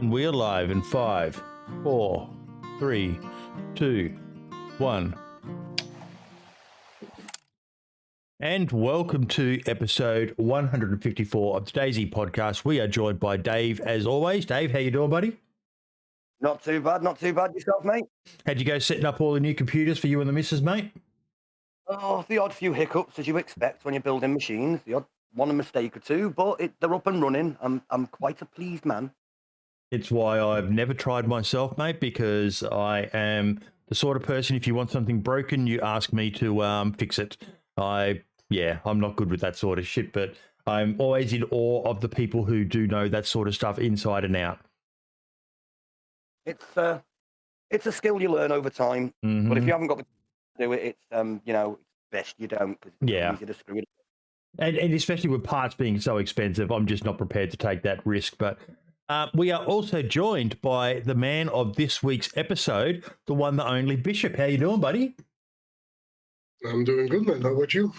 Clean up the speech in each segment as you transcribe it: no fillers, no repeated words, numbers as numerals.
We're live in 5, 4, 3, 2, 1. And welcome to episode 154 of the DayZ Podcast. We are joined by Dave, as always. Dave, how you doing, buddy? Not too bad. Yourself, mate? How'd you go setting up all the new computers for you and the missus, mate? Oh, the odd few hiccups, as you expect when you're building machines. The odd one mistake or two, but they're up and running. I'm quite a pleased man. It's why I've never tried myself, mate, because I am the sort of person, if you want something broken, you ask me to fix it. I'm not good with that sort of shit, but I'm always in awe of the people who do know that sort of stuff inside and out. It's a skill you learn over time, but if you haven't got the to do it, it's best you don't, because it's easy to screw it up. And especially with parts being so expensive, I'm just not prepared to take that risk. But we are also joined by the man of this week's episode, the one, the only Bishop. How you doing, buddy? I'm doing good, man. How about you?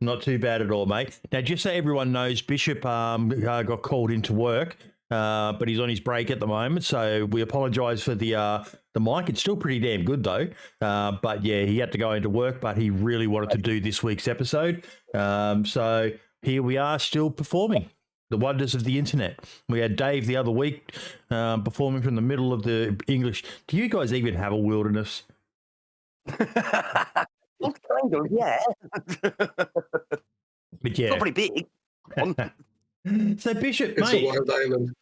Not too bad at all, mate. Now, just so everyone knows, Bishop got called into work, but he's on his break at the moment, so we apologise for the mic. It's still pretty damn good, though. But, yeah, he had to go into work, but he really wanted to do this week's episode. So here we are still performing. The wonders of the internet. We had Dave the other week performing from the middle of the English. Do you guys even have a wilderness? Well, kind of, yeah. But yeah, it's not pretty big. So Bishop, It's mate, a wild island.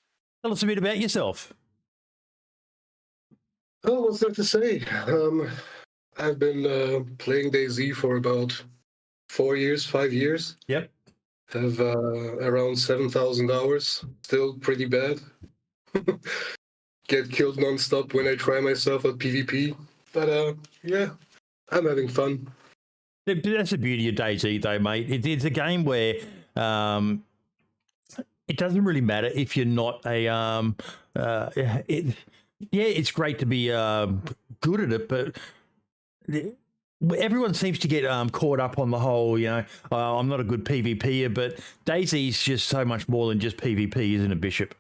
tell us a bit about yourself. Oh, what's there to say? I've been playing DayZ for about 5 years. Yep. Have around 7,000 hours. Still pretty bad. Get killed nonstop when I try myself at PvP. But yeah, I'm having fun. That's the beauty of DayZ, though, mate. It's a game where it doesn't really matter if you're not a it's great to be good at it, but everyone seems to get caught up on the whole, I'm not a good PvPer, but DayZ's just so much more than just PvP, isn't it, Bishop?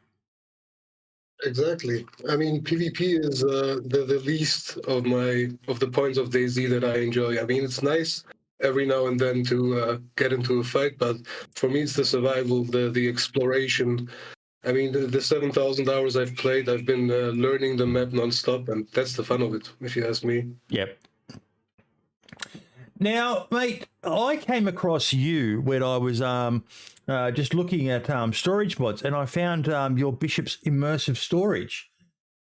Exactly. I mean, PvP is the least of the points of DayZ that I enjoy. I mean, it's nice every now and then to get into a fight, but for me, it's the survival, the exploration. I mean, the 7,000 hours I've played, I've been learning the map nonstop, and that's the fun of it, if you ask me. Yep. Now, mate, I came across you when I was just looking at storage mods, and I found your Bishop's immersive storage.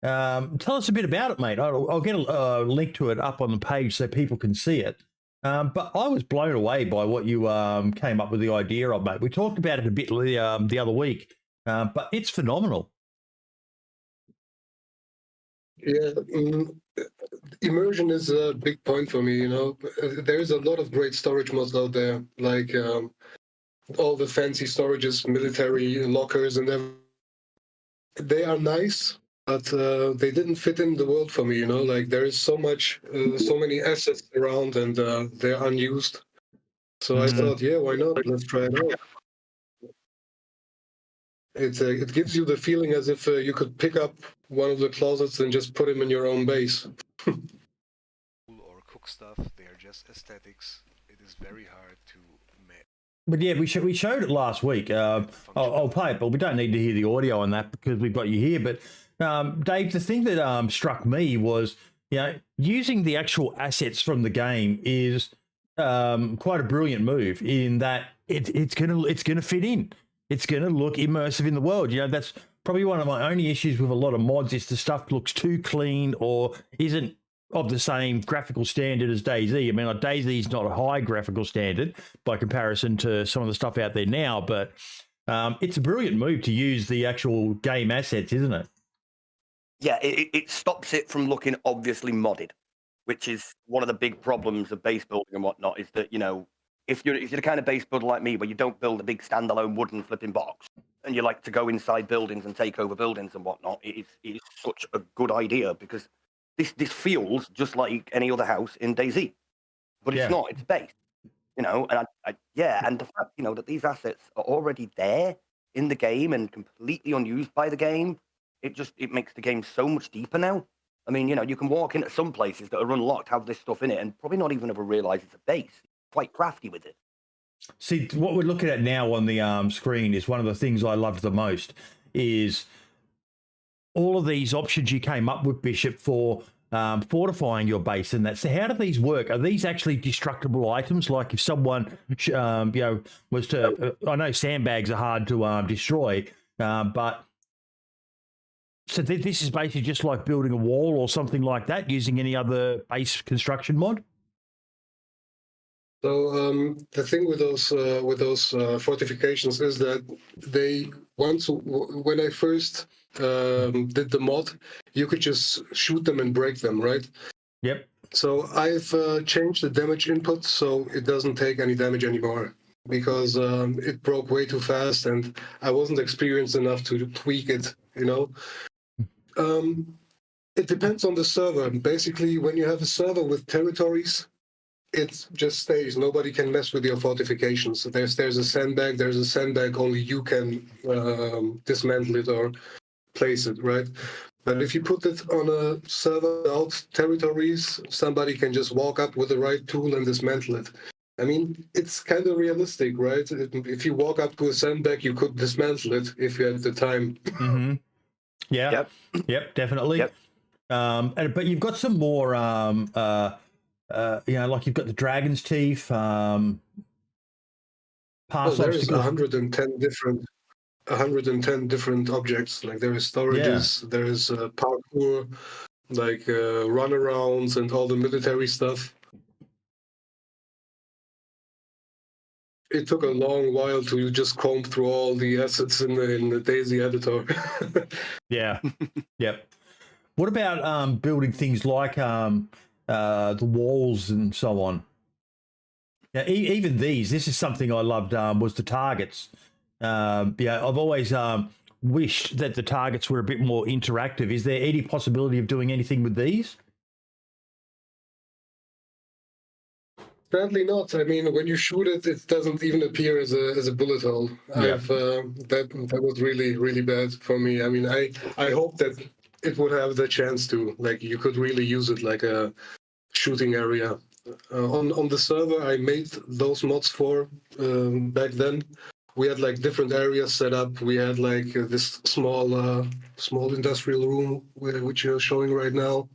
Tell us a bit about it, mate. I'll get a link to it up on the page so people can see it. But I was blown away by what you came up with the idea of, mate. We talked about it a bit the other week, but it's phenomenal. Yeah, immersion is a big point for me, There's a lot of great storage mods out there, like all the fancy storages, military lockers, and everything. They are nice, but they didn't fit in the world for me, Like, there is so many assets around, and they're unused. So I thought, yeah, why not? Let's try it out. It gives you the feeling as if you could pick up one of the closets and just put him in your own base. Or cook stuff, they are just aesthetics. It is very hard to make. But yeah, we showed it last week. I'll play it, but we don't need to hear the audio on that because we've got you here. But Dave, the thing that struck me was, using the actual assets from the game is quite a brilliant move in that it's gonna fit in. It's going to look immersive in the world. That's probably one of my only issues with a lot of mods is the stuff looks too clean or isn't of the same graphical standard as DayZ. I mean, like DayZ is not a high graphical standard by comparison to some of the stuff out there now, but it's a brilliant move to use the actual game assets, isn't it? Yeah, it stops it from looking obviously modded, which is one of the big problems of base building and whatnot, is that, if you're the kind of base builder like me, where you don't build a big standalone wooden flipping box, and you like to go inside buildings and take over buildings and whatnot, it is such a good idea, because this feels just like any other house in DayZ, but it's not. It's base, and and the fact that these assets are already there in the game and completely unused by the game it makes the game so much deeper now. I mean, you know, you can walk into some places that are unlocked, have this stuff in it, and probably not even ever realize it's a base. Quite crafty with it. See, what we're looking at now on the screen is one of the things I loved the most is all of these options you came up with, Bishop, for fortifying your base and that. So how do these work? Are these actually destructible items? Like if someone, was to, I know sandbags are hard to destroy, but so this is basically just like building a wall or something like that using any other base construction mod? So the thing with those fortifications is that they when I first did the mod, you could just shoot them and break them, right? Yep. So I've changed the damage input so it doesn't take any damage anymore because it broke way too fast and I wasn't experienced enough to tweak it, you know. It depends on the server. Basically, when you have a server with territories, it just stays. Nobody can mess with your fortifications. There's a sandbag. There's a sandbag. Only you can dismantle it or place it, right? But if you put it on a server without territories, somebody can just walk up with the right tool and dismantle it. I mean, it's kind of realistic, right? If you walk up to a sandbag, you could dismantle it if you had the time. Mm-hmm. Yeah. Yep. Definitely. Yep. But you've got some more. Like you've got the dragon's teeth, pass there's obstacles. 110 different objects. Like there is storages, there is parkour, like runarounds and all the military stuff. It took a long while to just comb through all the assets in the DayZ editor. Yeah. Yep. What about building things like the walls and so on? Yeah, even this is something I loved, was the targets. I've always wished that the targets were a bit more interactive. Is there any possibility of doing anything with these? Sadly not. I mean, when you shoot it, it doesn't even appear as a bullet hole. Yeah. That was really, really bad for me. I mean, I hope that it would have the chance to, like, you could really use it like a shooting area. On the server I made those mods for back then, we had like different areas set up. We had like this small industrial room which you're showing right now.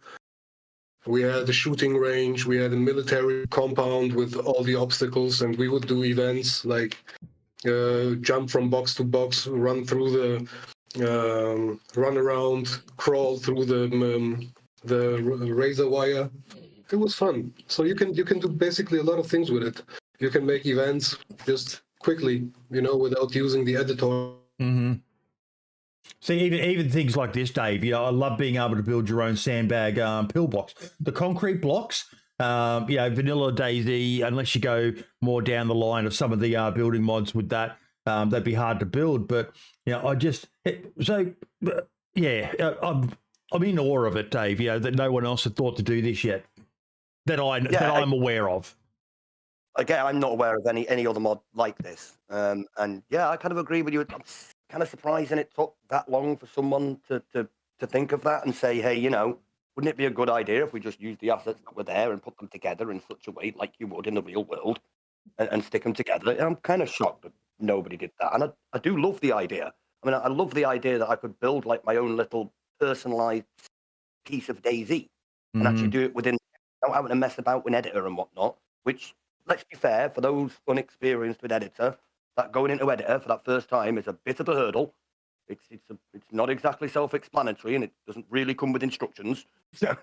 We had a shooting range. We had a military compound with all the obstacles, and we would do events like jump from box to box, run through the run around, crawl through the razor wire. It was fun. So you can do basically a lot of things with it. You can make events just quickly, without using the editor. Mm-hmm. See, even things like this, Dave, I love being able to build your own sandbag pillbox. The concrete blocks, vanilla DayZ, unless you go more down the line of some of the building mods with that, that'd be hard to build. But, I'm in awe of it, Dave, that no one else had thought to do this yet, that I'm aware of. Again, I'm not aware of any other mod like this. And yeah, I kind of agree with you. I'm kind of surprised it took that long for someone to think of that and say, hey, wouldn't it be a good idea if we just used the assets that were there and put them together in such a way like you would in the real world and stick them together? And I'm kind of shocked that nobody did that. And I do love the idea. I mean, I love the idea that I could build like my own little personalized piece of DayZ and actually do it within, without having to mess about with editor and whatnot, which, let's be fair, for those unexperienced with editor, that going into editor for that first time is a bit of a hurdle. It's not exactly self-explanatory, and it doesn't really come with instructions. So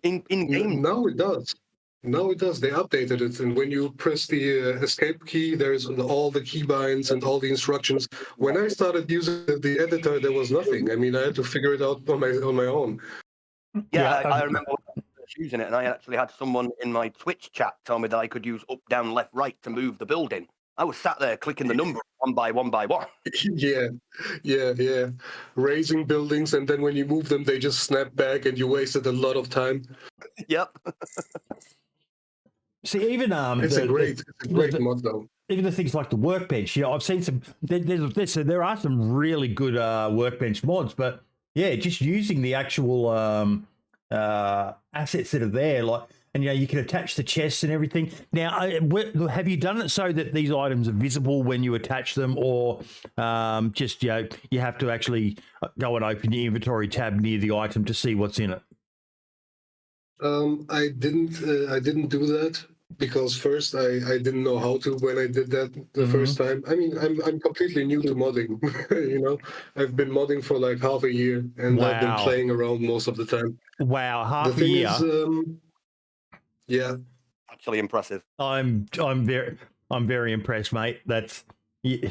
in game, now it does. They updated it, and when you press the escape key, there's all the keybinds and all the instructions. When I started using the editor, there was nothing. I mean, I had to figure it out on my own. Yeah, I remember using it, and I actually had someone in my Twitch chat tell me that I could use up, down, left, right to move the building. I was sat there clicking the number one by one. Yeah. Raising buildings, and then when you move them, they just snap back, and you wasted a lot of time. Yep. See, even it's a great mod though. Even the things like the workbench, I've seen some. There are some really good workbench mods, but Yeah, just using the actual assets that are there, like, and you can attach the chests and everything. Now, have you done it so that these items are visible when you attach them, or just you have to actually go and open your inventory tab near the item to see what's in it? I didn't do that because first I didn't know how to when I did that the first time. I mean, I'm completely new to modding. I've been modding for like half a year, and I've been Wow. playing around most of the time. Wow, The half a thing year. is, yeah, Actually impressive. I'm very impressed, mate. That's. Yeah.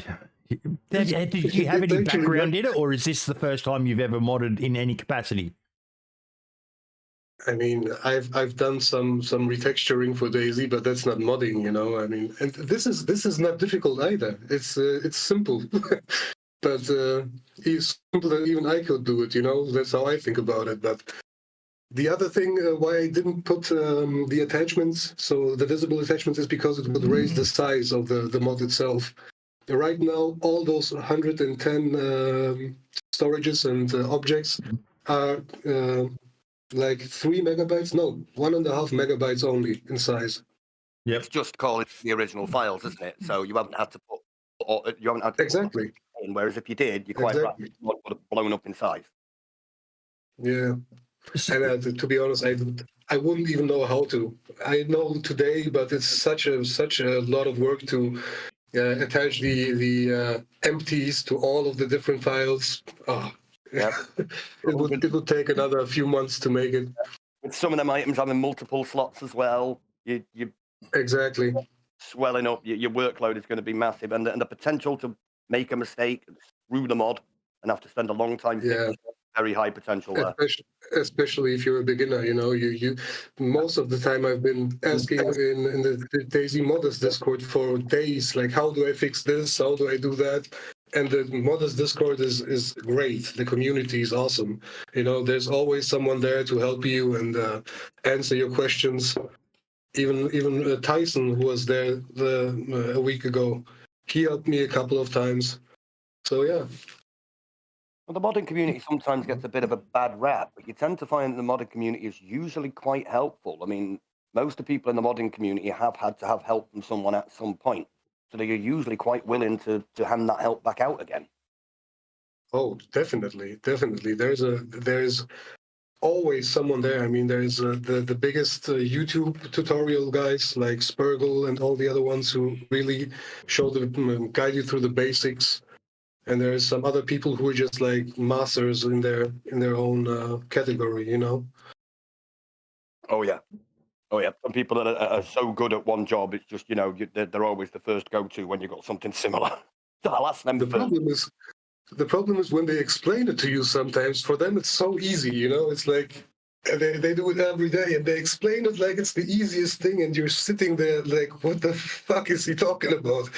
Did you have It's any actually background in it, or is this the first time you've ever modded in any capacity? I mean, I've done some retexturing for DayZ, but that's not modding, I mean, and this is not difficult either. It's simple, but it's simple that even I could do it. That's how I think about it. But the other thing why I didn't put the attachments, so the visible attachments, is because it would raise the size of the mod itself. Right now, all those 110 storages and objects are like 3 megabytes. No, 1.5 megabytes only in size. Yep. It's just calling the original files, isn't it? So you haven't had to put Exactly. in, whereas if you did, you're quite right, it would have blown up in size. Yeah. And to be honest, I wouldn't even know how to. I know today, but it's such a lot of work to attach the empties to all of the different files. Oh, Yeah. it would take another few months to make it. With some of them items having multiple slots as well, you Exactly. swelling up. Your workload is going to be massive, and the potential to make a mistake, screw the mod, and have to spend a long time fixing it, very high potential there. Especially if you're a beginner, you most of the time I've been asking in the DayZ Modders Discord for days, like, how do I fix this? How do I do that? And the Modders Discord is great. The community is awesome. There's always someone there to help you and answer your questions. Even Tyson, who was there a week ago, he helped me a couple of times. So yeah. Well, the modding community sometimes gets a bit of a bad rap, but you tend to find that the modding community is usually quite helpful. I mean, most of the people in the modding community have had to have help from someone at some point, so they're usually quite willing to hand that help back out again. Oh, definitely. There's always someone there. I mean, there's the biggest YouTube tutorial guys like Spurgle and all the other ones who really guide you through the basics. And there's some other people who are just like masters in their own category, Oh yeah. Some people that are so good at one job, it's just they're always the first go-to when you've got something similar. So I'll ask them first. The problem is when they explain it to you. Sometimes for them it's so easy, It's like they do it every day, and they explain it like it's the easiest thing, and you're sitting there like, what the fuck is he talking about?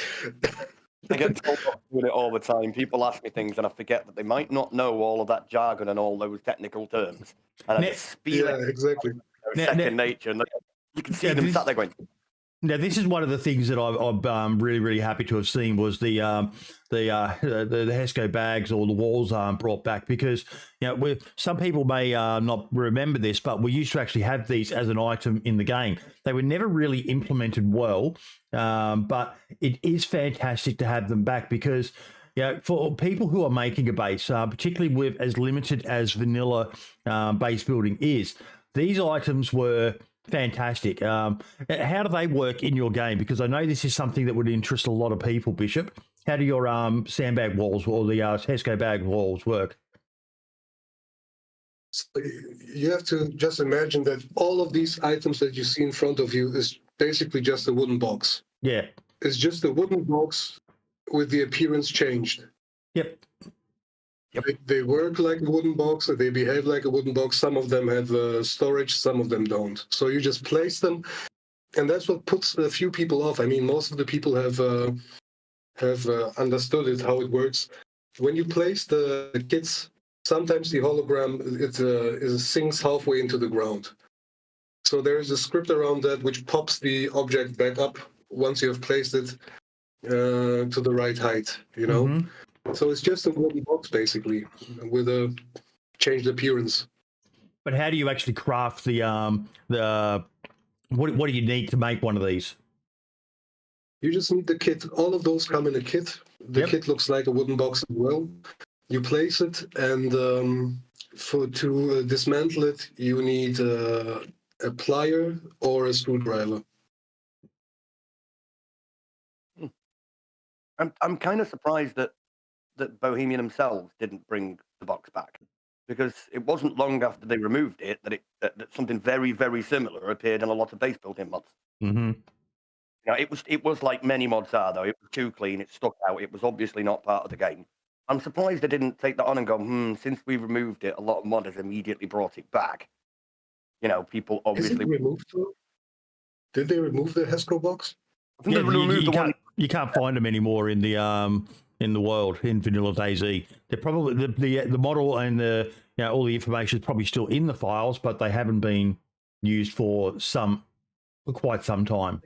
I get told off doing it all the time. People ask me things, and I forget that they might not know all of that jargon and all those technical terms. And I just speed it. Exactly. Second nature, and you can see them sat there going. Now, this is one of the things that I'm really, really happy to have seen was the Hesco bags or the walls brought back, because some people may not remember this, but we used to actually have these as an item in the game. They were never really implemented well, but it is fantastic to have them back, because for people who are making a base, particularly with as limited as vanilla base building is, these items were fantastic. How do they work in your game? Because I know this is something that would interest a lot of people, Bishop. How do your sandbag walls or the Hesco bag walls work? So you have to just imagine that all of these items that you see in front of you is basically just a wooden box. Yeah. It's just a wooden box with the appearance changed. Yep. They work like a wooden box, they behave like a wooden box. Some of them have storage, some of them don't. So you just place them, and that's what puts a few people off. I mean, most of the people have understood it, how it works. When you place the kits, sometimes the hologram it sinks halfway into the ground. So there is a script around that which pops the object back up once you have placed it to the right height, Mm-hmm. So it's just a wooden box, basically, with change the appearance. But how do you actually craft the what do you need to make one of these? You just need the kit. All of those come in a kit. The kit looks like a wooden box as well. You place it, and to dismantle it, you need a plier or a screwdriver. I'm kind of surprised that Bohemian themselves didn't bring the box back, because it wasn't long after they removed it that something very, very similar appeared in a lot of base building mods. Mm-hmm. You know, it was like many mods are, though. It was too clean. It stuck out. It was obviously not part of the game. I'm surprised they didn't take that on and go, since we removed it, a lot of modders immediately brought it back. You know, people obviously... Is it removed, though? Did they remove the Hesco box? I think they removed the one... You can't find them anymore in the world in Vanilla DayZ. They're probably the model and all the information is probably still in the files, but they haven't been used for quite some time.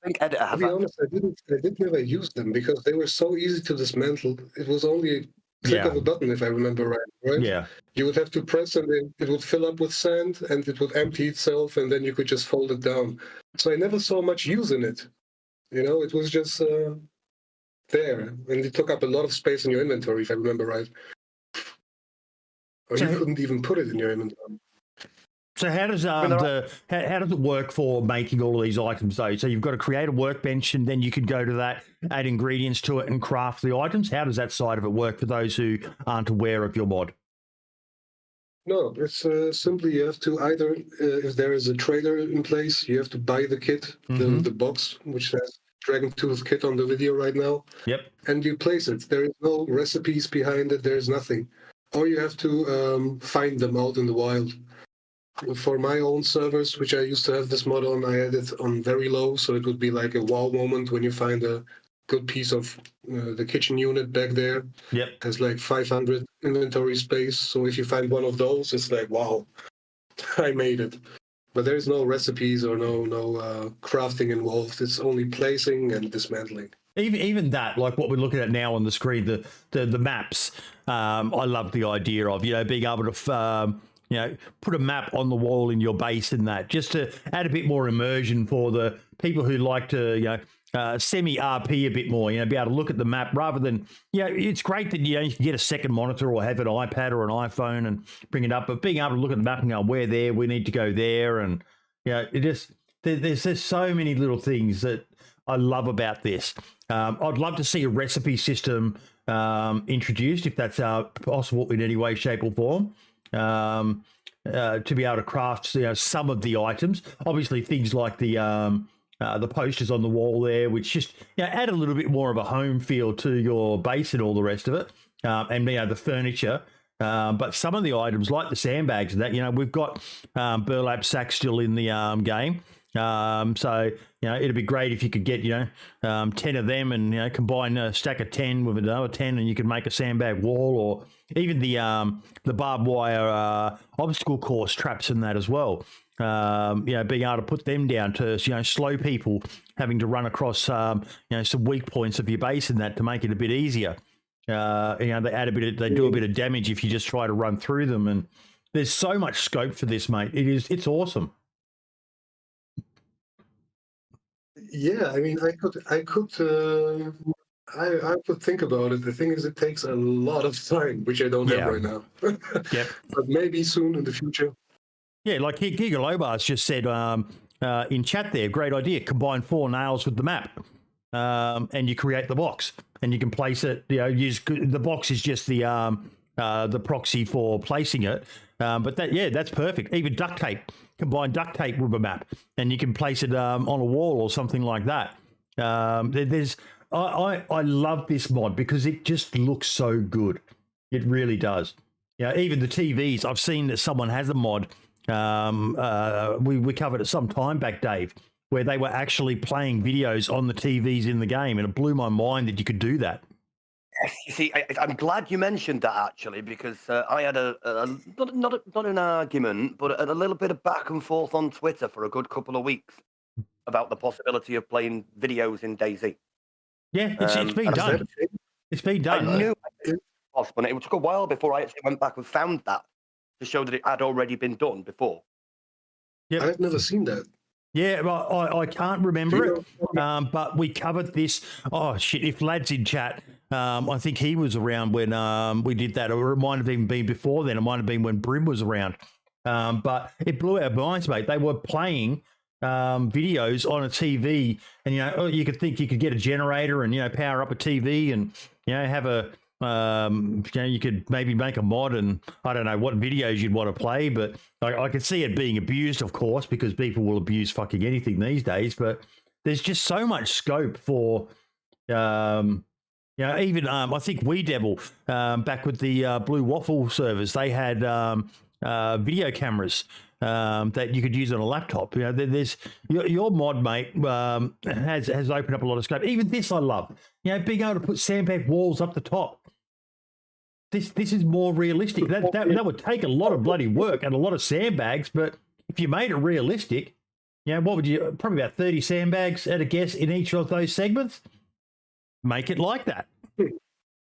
I think editor has to be honest, I did never use them because they were so easy to dismantle. It was only a click of a button, if I remember right? Yeah. You would have to press and it would fill up with sand and it would empty itself and then you could just fold it down. So I never saw much use in it. You know, it was just there. And it took up a lot of space in your inventory, if I remember right. Or you couldn't even put it in your inventory. So how does how does it work for making all of these items though? So you've got to create a workbench and then you can go to that, add ingredients to it and craft the items. How does that side of it work for those who aren't aware of your mod? No, it's simply you have to either, if there is a trader in place, you have to buy the kit, the box, which says Dragon Tooth kit on the video right now. Yep. And you place it. There is no recipes behind it. There's nothing. Or you have to find them out in the wild. For my own servers, which I used to have this mod on, I had it on very low, so it would be like a wow moment when you find a good piece of the kitchen unit back there. Yep. It has like 500 inventory space, so if you find one of those, it's like, wow, I made it. But there's no recipes or no crafting involved. It's only placing and dismantling. Even that, like what we're looking at now on the screen, the maps. I love the idea of being able to put a map on the wall in your base and that, just to add a bit more immersion for the people who like to semi-RP a bit more, be able to look at the map rather than, it's great that, you can get a second monitor or have an iPad or an iPhone and bring it up, but being able to look at the map and go, we're there, we need to go there. And, there's just so many little things that I love about this. I'd love to see a recipe system introduced, if that's possible in any way, shape or form. To be able to craft some of the items, obviously things like the posters on the wall there, which just add a little bit more of a home feel to your base and all the rest of it, and the furniture. But some of the items like the sandbags and that, we've got burlap sacks still in the game. So it'd be great if you could get 10 of them and combine a stack of 10 with another 10 and you could make a sandbag wall, or even the barbed wire obstacle course traps and that as well. Being able to put them down to slow people having to run across some weak points of your base and that, to make it a bit easier. They do a bit of damage if you just try to run through them, and there's so much scope for this, mate. It's awesome. Yeah, I mean, I could think about it. The thing is, it takes a lot of time, which I don't have right now. Yep. But maybe soon in the future. Yeah, like Gigalobars just said in chat there, great idea. Combine 4 nails with the map, and you create the box, and you can place it. Use the box is just the proxy for placing it. But that's perfect. Even duct tape. Combine duct tape with a map, and you can place it on a wall or something like that. I love this mod because it just looks so good. It really does. Even the TVs. I've seen that someone has a mod. We covered it some time back, Dave, where they were actually playing videos on the TVs in the game, and it blew my mind that you could do that. You see, I'm glad you mentioned that, actually, because I had not an argument, but a little bit of back and forth on Twitter for a good couple of weeks about the possibility of playing videos in DayZ. Yeah, it's been done. It's been done. I knew possible. And it took a while before I actually went back and found that to show that it had already been done before. Yep. I've never seen that. Yeah, well, I can't remember it, but we covered this. Oh, shit, if Lad's in chat, I think he was around when we did that, or it might have even been before then. It might have been when Brim was around. But it blew our minds, mate. They were playing videos on a TV, and, you could think you could get a generator and, power up a TV and, have a, you could maybe make a mod, and I don't know what videos you'd want to play, but I could see it being abused, of course, because people will abuse fucking anything these days. But there's just so much scope for, even I think We Devil back with the Blue Waffle servers, they had video cameras that you could use on a laptop. There's your mod, mate, has opened up a lot of scope. Even this I love. Being able to put sandbag walls up the top. This is more realistic. That would take a lot of bloody work and a lot of sandbags, but if you made it realistic, what would you, probably about 30 sandbags at a guess in each of those segments? Make it like that. There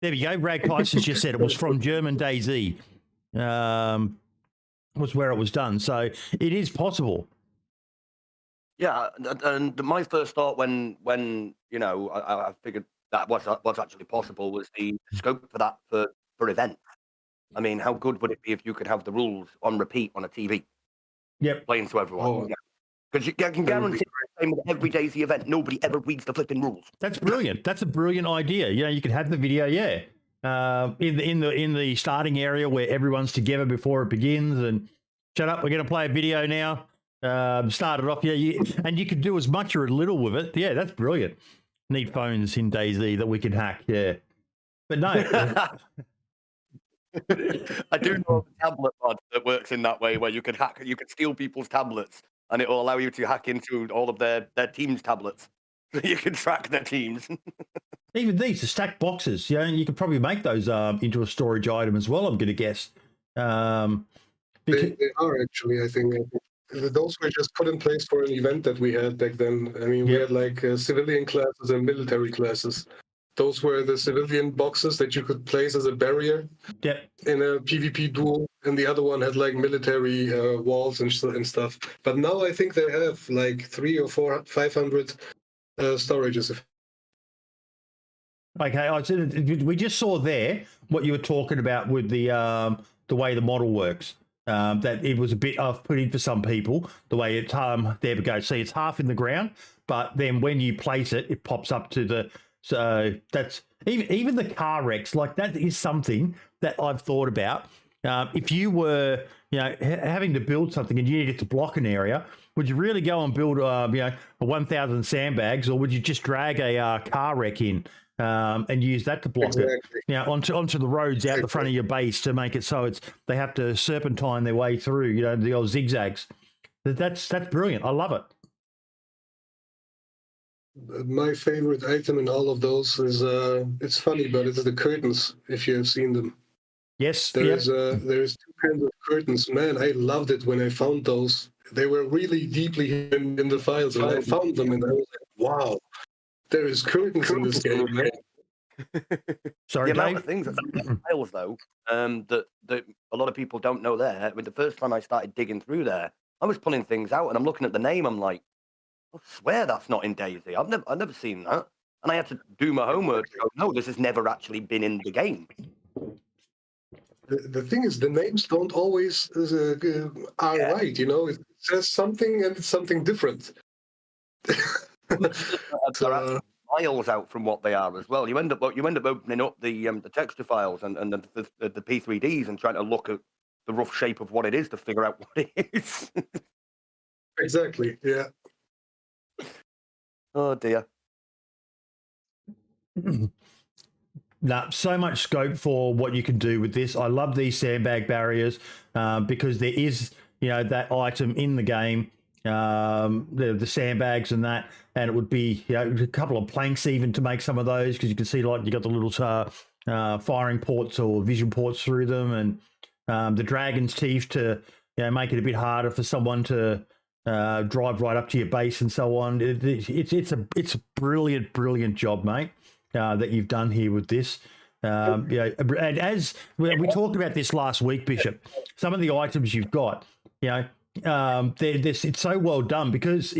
we go. Ragpice has just said it was from German DayZ. Was where it was done. So it is possible. Yeah, and my first thought when I figured that was actually possible was the scope for that for events. I mean, how good would it be if you could have the rules on repeat on a TV? Yep. Playing to everyone. Because you can guarantee with every DayZ event, nobody ever reads the flipping rules. That's brilliant. That's a brilliant idea. You could have the video, in the starting area where everyone's together before it begins, and shut up, we're going to play a video now. Start it off, and you could do as much or a little with it. Yeah, that's brilliant. Need phones in DayZ that we can hack. Yeah, but no. I do know a tablet mod that works in that way, where you can steal people's tablets, and it will allow you to hack into all of their team's tablets. You can track their teams. Even these, the stacked boxes, you could probably make those into a storage item as well, I'm going to guess. They are actually, I think. Those were just put in place for an event that we had back then. I mean, we had like civilian classes and military classes. Those were the civilian boxes that you could place as a barrier in a PvP duel, and the other one had like military walls and stuff. But now I think they have like 300 or 400, 500 storages. Okay, we just saw there what you were talking about with the way the model works. That it was a bit off-putting for some people, the way it, there we go. See, it's half in the ground, but then when you place it, it pops up to the, so that's, even the car wrecks, like that is something that I've thought about. If you were, having to build something and you needed to block an area, would you really go and build, a 1,000 sandbags, or would you just drag a car wreck in? And use that to block it onto the roads out the front of your base to make it so they have to serpentine their way through, the old zigzags. That's brilliant. I love it. My favorite item in all of those is it's funny, but it's the curtains. If you have seen them, yes, there's two kinds of curtains. Man, I loved it when I found those. They were really deeply hidden in the files, and I found them, and I was like, wow. There is curtains in this game, man. Sorry, the amount Dave? of things that's files, though, that a lot of people don't know there. I mean, the first time I started digging through there, I was pulling things out, and I'm looking at the name. I'm like, I swear that's not in DayZ. I've never seen that, and I had to do my homework. Go, no, this has never actually been in the game. The thing is, the names don't always are right. It says something and it's something different. They're actually files out from what they are as well. You end up opening up the texture files and the P3Ds and trying to look at the rough shape of what it is to figure out what it is. Exactly. Yeah. Oh dear. So much scope for what you can do with this. I love these sandbag barriers because there is, that item in the game. The sandbags and that, and it would be a couple of planks even to make some of those, because you can see like you got the little firing ports or vision ports through them, and the dragon's teeth to make it a bit harder for someone to drive right up to your base and so on. It's a brilliant job, mate, that you've done here with this. And as we talked about this last week, Bishop, some of the items you've got, it's so well done because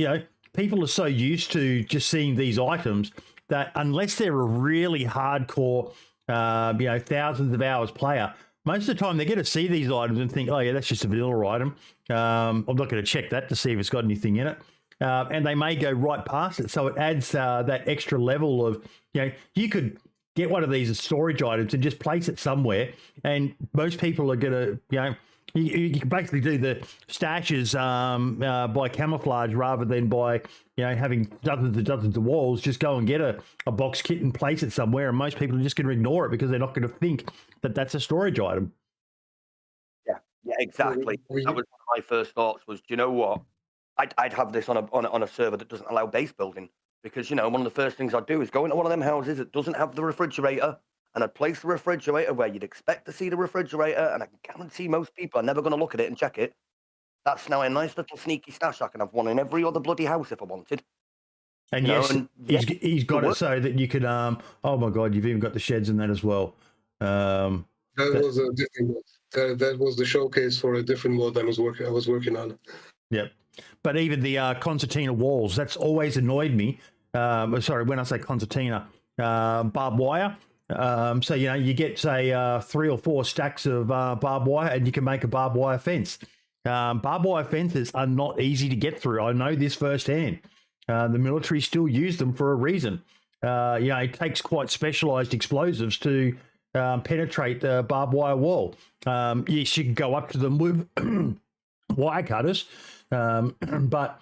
people are so used to just seeing these items that unless they're a really hardcore, thousands of hours player, most of the time they get to see these items and think, oh yeah, that's just a vanilla item. I'm not going to check that to see if it's got anything in it. And they may go right past it. So it adds that extra level of, you could get one of these as storage items and just place it somewhere. And most people are going to, you can basically do the stashes by camouflage rather than by, having dozens and dozens of walls. Just go and get a box kit and place it somewhere. And most people are just going to ignore it because they're not going to think that that's a storage item. Yeah, exactly. That was one of my first thoughts was, do you know what? I'd have this on a server that doesn't allow base building. Because, one of the first things I'd do is go into one of them houses that doesn't have the refrigerator, and I'd place the refrigerator where you'd expect to see the refrigerator, and I can guarantee most people are never going to look at it and check it. That's now a nice little sneaky stash. I can have one in every other bloody house if I wanted. And he's got it so that you could, oh my God, you've even got the sheds in that as well. That was a different mod. That was the showcase for a different mod I was working on. Yep. But even the concertina walls, that's always annoyed me. Sorry, when I say concertina, barbed wire. So, you get, say, 3 or 4 stacks of barbed wire and you can make a barbed wire fence. Barbed wire fences are not easy to get through. I know this firsthand. The military still use them for a reason. It takes quite specialized explosives to penetrate the barbed wire wall. Yes, you can go up to them with wire cutters. But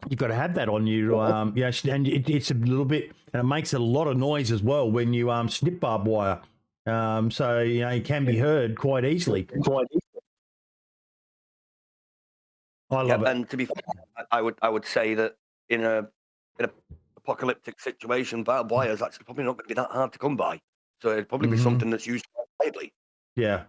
you've got to have that on you, and it's a little bit, and it makes a lot of noise as well when you snip barbed wire. So it can be heard quite easily. I love it. And to be fair, I would say that in a apocalyptic situation, barbed wire is actually probably not going to be that hard to come by. So it'd probably be something that's used widely. Yeah.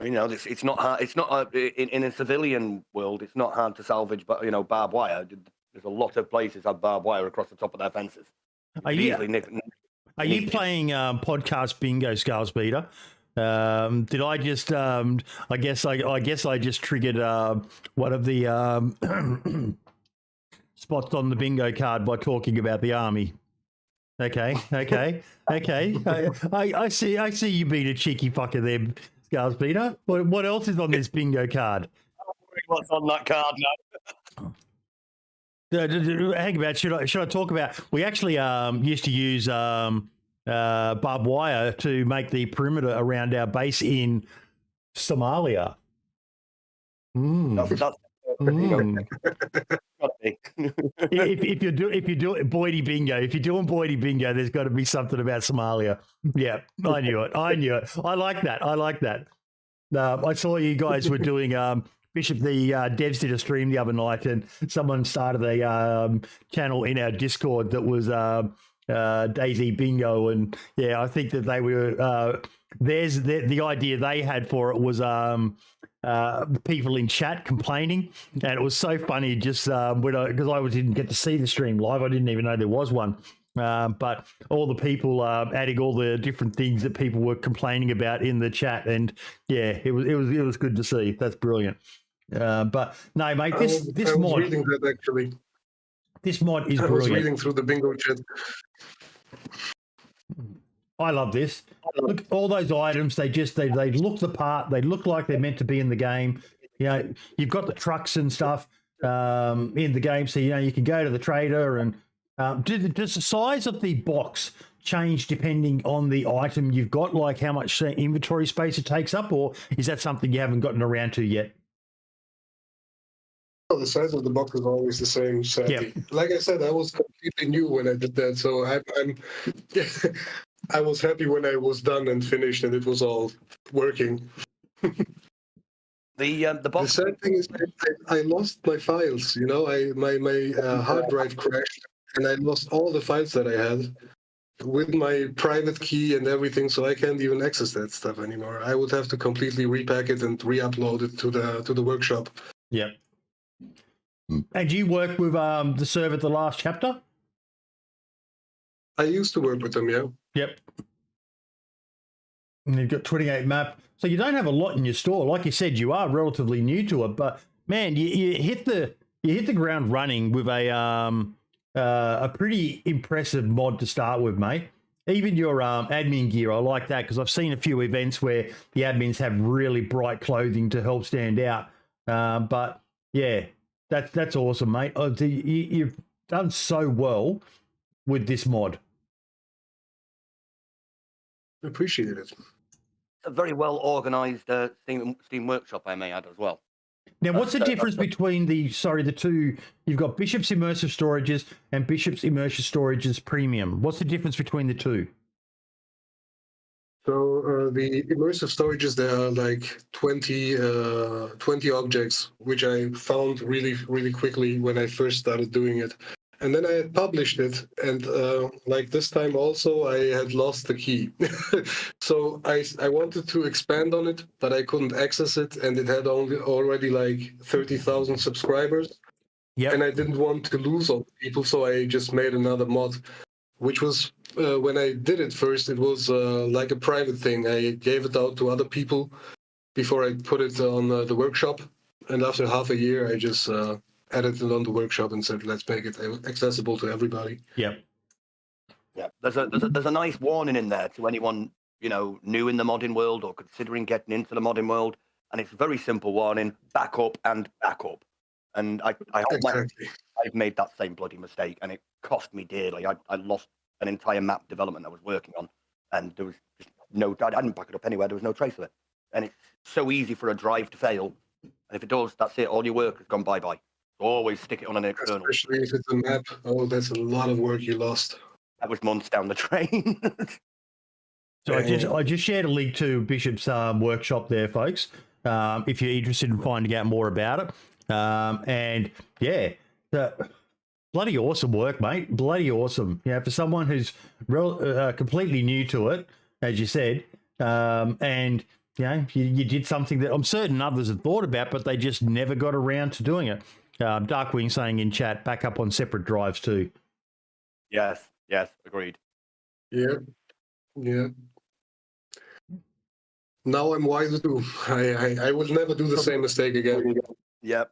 It's not hard. It's not in a civilian world. It's not hard to salvage, but barbed wire. There's a lot of places have barbed wire across the top of their fences. Are you playing podcast bingo, Skulls Peter? Did I just? I guess I just triggered one of the spots on the bingo card by talking about the army. Okay. I see you being a cheeky fucker there. Skulls Peter, what else is on this bingo card? What's on that card now? Hang about. Should I talk about? We actually used to use barbed wire to make the perimeter around our base in Somalia. If you're doing Boydie bingo, there's got to be something about Somalia. Yeah, I knew it. I like that. I saw you guys were doing Bishop. The devs did a stream the other night, and someone started a channel in our Discord that was DayZ Bingo, and I think that they were. There's the idea they had for it was people in chat complaining, and it was so funny just because I didn't get to see the stream live. I didn't even know there was one. But all the people adding all the different things that people were complaining about in the chat, and it was good to see. That's brilliant. But no, mate, this mod. Reading that actually. This mod is brilliant. I was reading through the bingo chat. I love this. Look, all those items, they look the part. They look like they're meant to be in the game. You've got the trucks and stuff in the game, so you can go to the trader. And does the size of the box change depending on the item you've got, like how much inventory space it takes up, or is that something you haven't gotten around to yet? The size of the box is always the same. Sadly. Yep. Like I said, I was completely new when I did that, so I was happy when I was done and finished, and it was all working. The box. The sad thing is, I lost my files. My hard drive crashed, and I lost all the files that I had with my private key and everything. So I can't even access that stuff anymore. I would have to completely repack it and re-upload it to the workshop. Yeah. And you work with the server at the last chapter? I used to work with them, yeah. Yep. And you've got 28 map. So you don't have a lot in your store. Like you said, you are relatively new to it, but man, you hit the ground running with a pretty impressive mod to start with, mate. Even your admin gear, I like that because I've seen a few events where the admins have really bright clothing to help stand out. But yeah, that's awesome, mate. You've done so well with this mod. Appreciate it. A very well organized Steam Workshop, I may add as well. Now, what's the difference between the two? You've got Bishop's Immersive Storages and Bishop's Immersive Storages Premium. What's the difference between the two? So the immersive storages, there are like 20 objects, which I found really, really quickly when I first started doing it. And then I had published it, and like this time also, I had lost the key. So I wanted to expand on it, but I couldn't access it, and it had already like 30,000 subscribers. Yeah. And I didn't want to lose all the people, so I just made another mod, which was, when I did it first, it was like a private thing. I gave it out to other people before I put it on the workshop. And after half a year, I just added it on the workshop and said, let's make it accessible to everybody. Yep. Yeah, there's a nice warning in there to anyone, new in the modding world or considering getting into the modding world. And it's a very simple warning: back up and back up. And I hope I've made that same bloody mistake, and it cost me dearly. I lost an entire map development I was working on, and there was just I didn't back it up anywhere. There was no trace of it. And it's so easy for a drive to fail. And if it does, that's it. All your work has gone bye-bye. Always stick it on an external. Especially if it's a map. Oh, that's a lot of work you lost. That was months down the train. So I just shared a link to Bishop's workshop there, folks. If you're interested in finding out more about it. And yeah, bloody awesome work, mate. Bloody awesome. For someone who's completely new to it, as you said, and you did something that I'm certain others have thought about, but they just never got around to doing it. Darkwing saying in chat, back up on separate drives too. Yes, agreed. Yeah. Now I'm wiser too. I would never do the same mistake again. Yeah.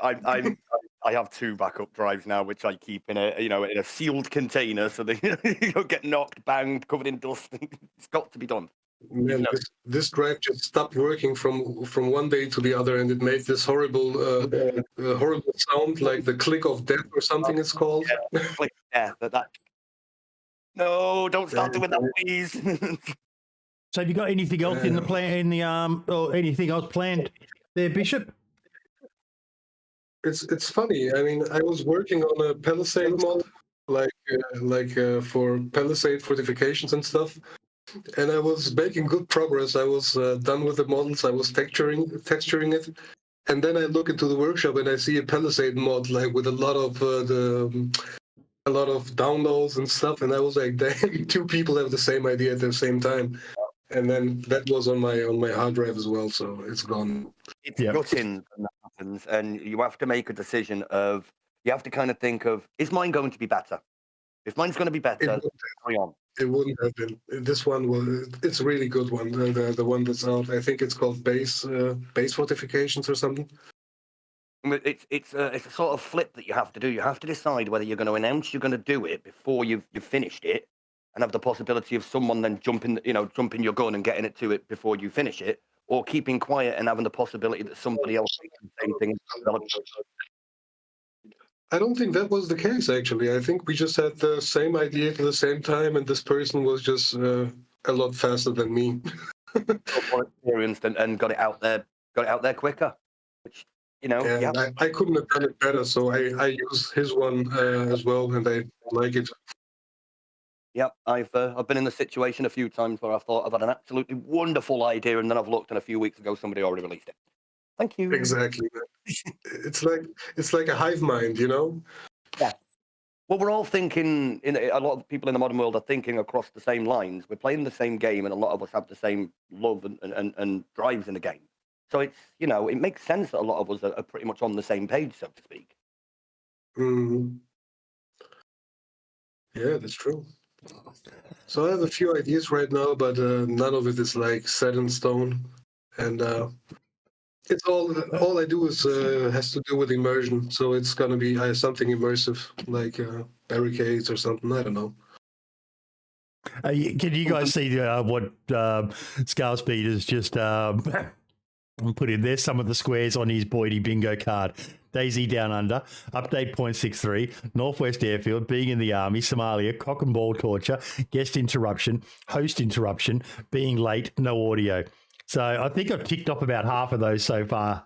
I have 2 backup drives now, which I keep in a sealed container, so they you don't get knocked, banged, covered in dust. It's got to be done. Man, this drive just stopped working from one day to the other, and it made this horrible sound, like the click of death or something it's called. Yeah, click of death. That. No, don't start doing that, please. So have you got anything else in the plan, or anything else planned there, Bishop? It's funny. I mean, I was working on a Palisade mod, like for Palisade fortifications and stuff. And I was making good progress. I was done with the models. I was texturing it, and then I look into the workshop and I see a Palisade mod, like with a lot of downloads and stuff. And I was like, dang, 2 people have the same idea at the same time. And then that was on my hard drive as well, so it's gone. It's gutting when that happens, and you have to make a decision of. You have to kind of think of: is mine going to be better? If mine's going to be better, carry on. It wouldn't have been. This one was. It's a really good one. The one that's out. I think it's called base fortifications or something. It's a sort of flip that you have to do. You have to decide whether you're going to announce you're going to do it before you've finished it, and have the possibility of someone then jumping your gun and getting it to it before you finish it, or keeping quiet and having the possibility that somebody else does the same thing. I don't think that was the case, actually. I think we just had the same idea at the same time, and this person was just a lot faster than me. More experienced and got it out there quicker. Which I couldn't have done it better, so I use his one as well, and I like it. Yep, I've been in the situation a few times where I've thought I've had an absolutely wonderful idea, and then I've looked, and a few weeks ago somebody already released it. Thank you. Exactly. It's like a hive mind, Yeah. Well, we're all thinking. A lot of people in the modern world are thinking across the same lines. We're playing the same game, and a lot of us have the same love and drives in the game. So it's it makes sense that a lot of us are pretty much on the same page, so to speak. Mm. Yeah, that's true. So I have a few ideas right now, but none of it is like set in stone. And it's all I do is has to do with immersion. So it's gonna be something immersive, like barricades or something. I don't know. Can you guys see what Scar Speed has just put in there? Some of the squares on his Boydie bingo card. DayZ Down Under, update 0.63, Northwest Airfield, being in the army, Somalia, cock and ball torture, guest interruption, host interruption, being late, no audio. So I think I've ticked off about half of those so far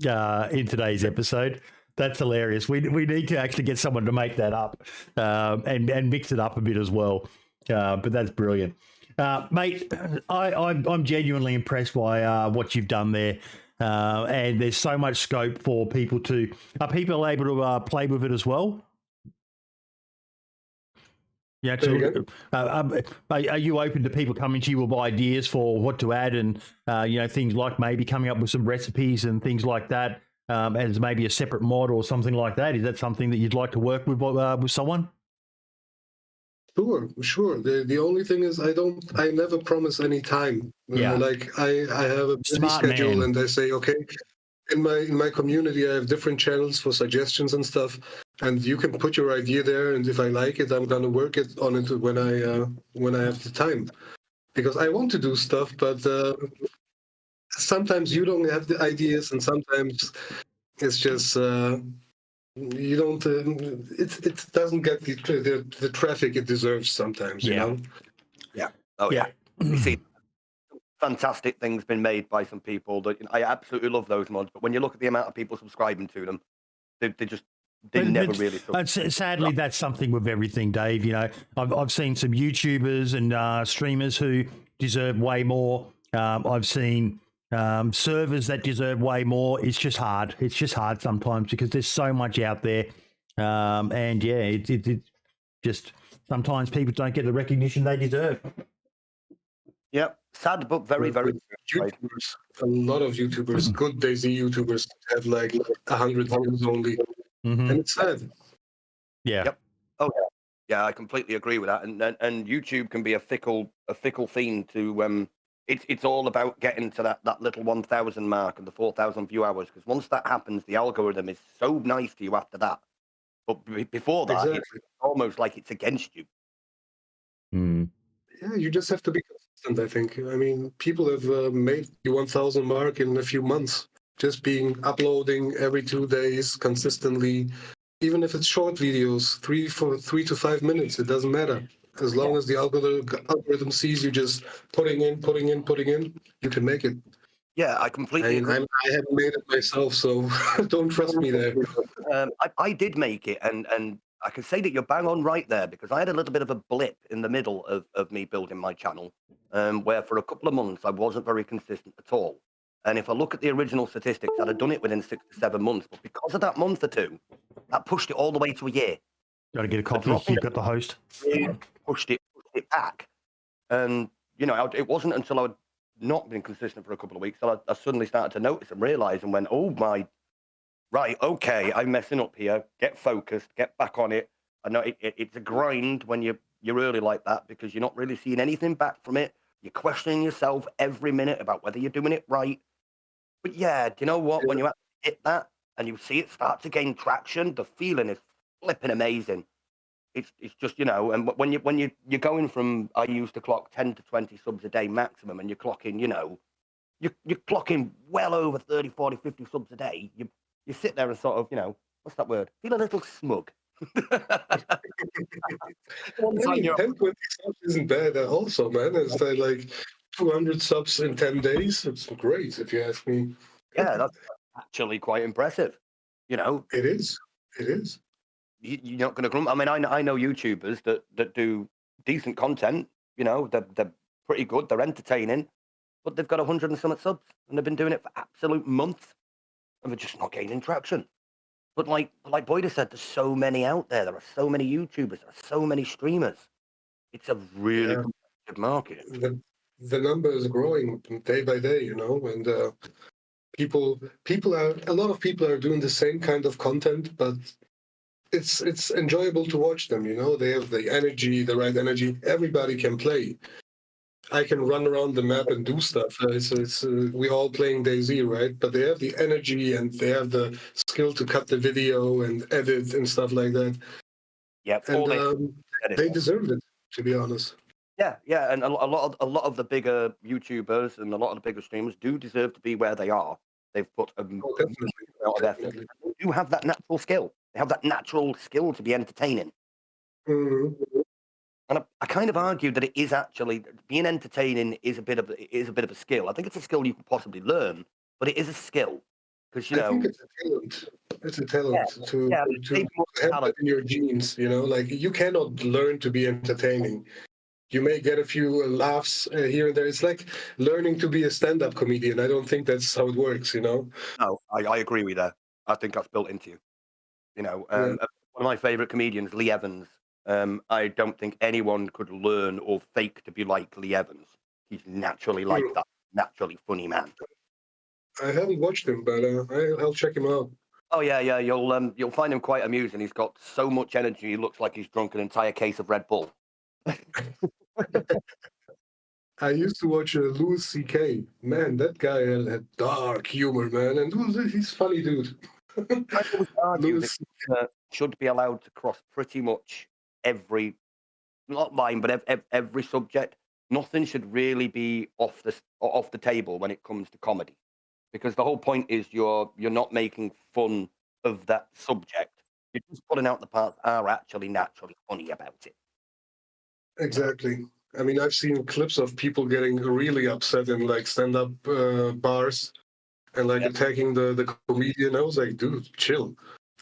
in today's episode. That's hilarious. We need to actually get someone to make that up and mix it up a bit as well. But that's brilliant. Mate, I'm genuinely impressed by what you've done there. And there's so much scope for people to... Are people able to play with it as well? Yeah, are you open to people coming to you with ideas for what to add and, things like maybe coming up with some recipes and things like that as maybe a separate mod or something like that? Is that something that you'd like to work with someone? Sure. The only thing is I never promise any time. Yeah. Like I have a busy Smart schedule man. and I say, okay, in my community I have different channels for suggestions and stuff, and you can put your idea there, and if I like it, I'm gonna work on it when I have the time. Because I want to do stuff, but sometimes you don't have the ideas, and sometimes it's just you don't. It doesn't get the traffic it deserves sometimes. Yeah. You know. Yeah. Oh yeah. You see, fantastic things been made by some people that I absolutely love those mods. But when you look at the amount of people subscribing to them, they never really. Sadly, that's something with everything, Dave. You know, I've seen some YouTubers and streamers who deserve way more. I've seen servers that deserve way more. It's just hard. It's just hard sometimes because there's so much out there. And yeah, it just sometimes people don't get the recognition they deserve. Yep. Sad, but very, very. YouTubers, a lot of YouTubers, good DayZ YouTubers have like 100 views only. Mm-hmm. And it's sad. Yeah. Yep. Oh yeah, I completely agree with that. And YouTube can be a fickle theme to it's all about getting to that little 1,000 mark and the 4,000 view hours, because once that happens, the algorithm is so nice to you after that. But before that, Exactly. it's almost like it's against you. Mm. Yeah, you just have to be consistent, I think. I mean, people have made the 1,000 mark in a few months. Just uploading every 2 days consistently, even if it's short videos, 3 to 5 minutes, it doesn't matter. As long as the algorithm sees you just putting in, you can make it. Yeah, I completely agree. I haven't made it myself, so don't trust me there. I did make it, and I can say that you're bang on right there, because I had a little bit of a blip in the middle of me building my channel, where for a couple of months I wasn't very consistent at all. And if I look at the original statistics, I'd have done it within 6 to 7 months. But because of that month or two, that pushed it all the way to a year. Got to get a copy. You've got the host. Pushed it back. And, it wasn't until I'd not been consistent for a couple of weeks that I suddenly started to notice and realize and went, oh my, right, okay, I'm messing up here. Get focused, get back on it. I know it's a grind when you're early like that, because you're not really seeing anything back from it. You're questioning yourself every minute about whether you're doing it right. But yeah, do you know what? When you actually hit that and you see it start to gain traction, the feeling is flipping amazing. It's just, and when you're going from, I used to clock 10 to 20 subs a day maximum, and you're clocking, you're clocking well over 30, 40, 50 subs a day. You sit there and sort of, what's that word? Feel a little smug. 10, 20 subs isn't bad also, man. It's like 200 subs in 10 days. It's great, if you ask me. Yeah, that's actually quite impressive. It is. You're not going to grumble. I mean, I know YouTubers that do decent content. They're pretty good. They're entertaining, but they've got 100 and something subs, and they've been doing it for absolute months, and they're just not gaining traction. But like Boyda said, there's so many out there. There are so many YouTubers. There are so many streamers. It's a really competitive market. The number is growing day by day, and a lot of people are doing the same kind of content, but it's enjoyable to watch them. You know, they have the energy, the right energy. Everybody can play. I can run around the map and do stuff. We're all playing DayZ, right? But they have the energy and they have the skill to cut the video and edit and stuff like that. Yeah, And they deserve it, to be honest. Yeah, and a lot of the bigger YouTubers and a lot of the bigger streamers do deserve to be where they are. They've put a Definitely. lot of effort. They do have that natural skill. They have that natural skill to be entertaining. Mhm. And I kind of argue that it is actually being entertaining is a bit of a skill. I think it's a skill you can possibly learn, but it is a skill because I think it's a talent. It's a talent to have that in your genes. You know, like you cannot learn to be entertaining. You may get a few laughs here and there. It's like learning to be a stand-up comedian. I don't think that's how it works. You know. No, I agree with that. I think that's built into you. You know, one of my favorite comedians, Lee Evans. I don't think anyone could learn or fake to be like Lee Evans. He's naturally like that, naturally funny man. I haven't watched him, but I'll check him out. Oh yeah. You'll find him quite amusing. He's got so much energy. He looks like he's drunk an entire case of Red Bull. I used to watch Louis C.K. Man, that guy had dark humor, man, and he's funny dude. I always argue that should be allowed to cross pretty much every, not line, but every subject. Nothing should really be off the table when it comes to comedy, because the whole point is you're not making fun of that subject. You're just putting out the parts that are actually naturally funny about it. Exactly. I mean, I've seen clips of people getting really upset in like stand-up bars and like attacking the comedian. I was like, dude, chill.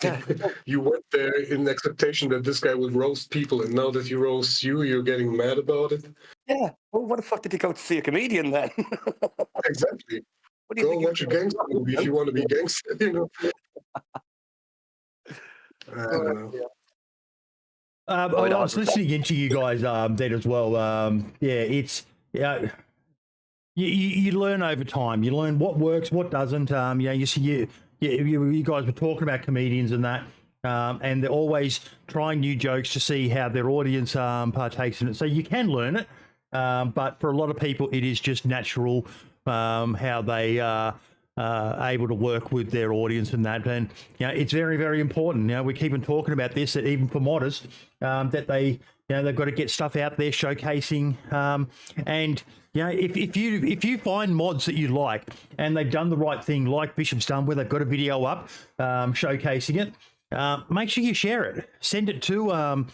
Yeah. You went there in expectation that this guy would roast people, and now that he roasts you, you're getting mad about it. Yeah. Well, what the fuck did he go to see a comedian then? Exactly. What do you Go think watch a gangster movie if you want to be gangster, you know. I don't know. I was listening into you guys then as well. It's you learn over time. You learn what works, what doesn't. You see, you guys were talking about comedians and that, and they're always trying new jokes to see how their audience partakes in it. So you can learn it, but for a lot of people, it is just natural how they are able to work with their audience and that. And it's very, very important. We keep on talking about this, that even for modders, that they they've got to get stuff out there showcasing. And if you find mods that you like and they've done the right thing, like Bishop's done, where they've got a video up showcasing it, make sure you share it. Send it to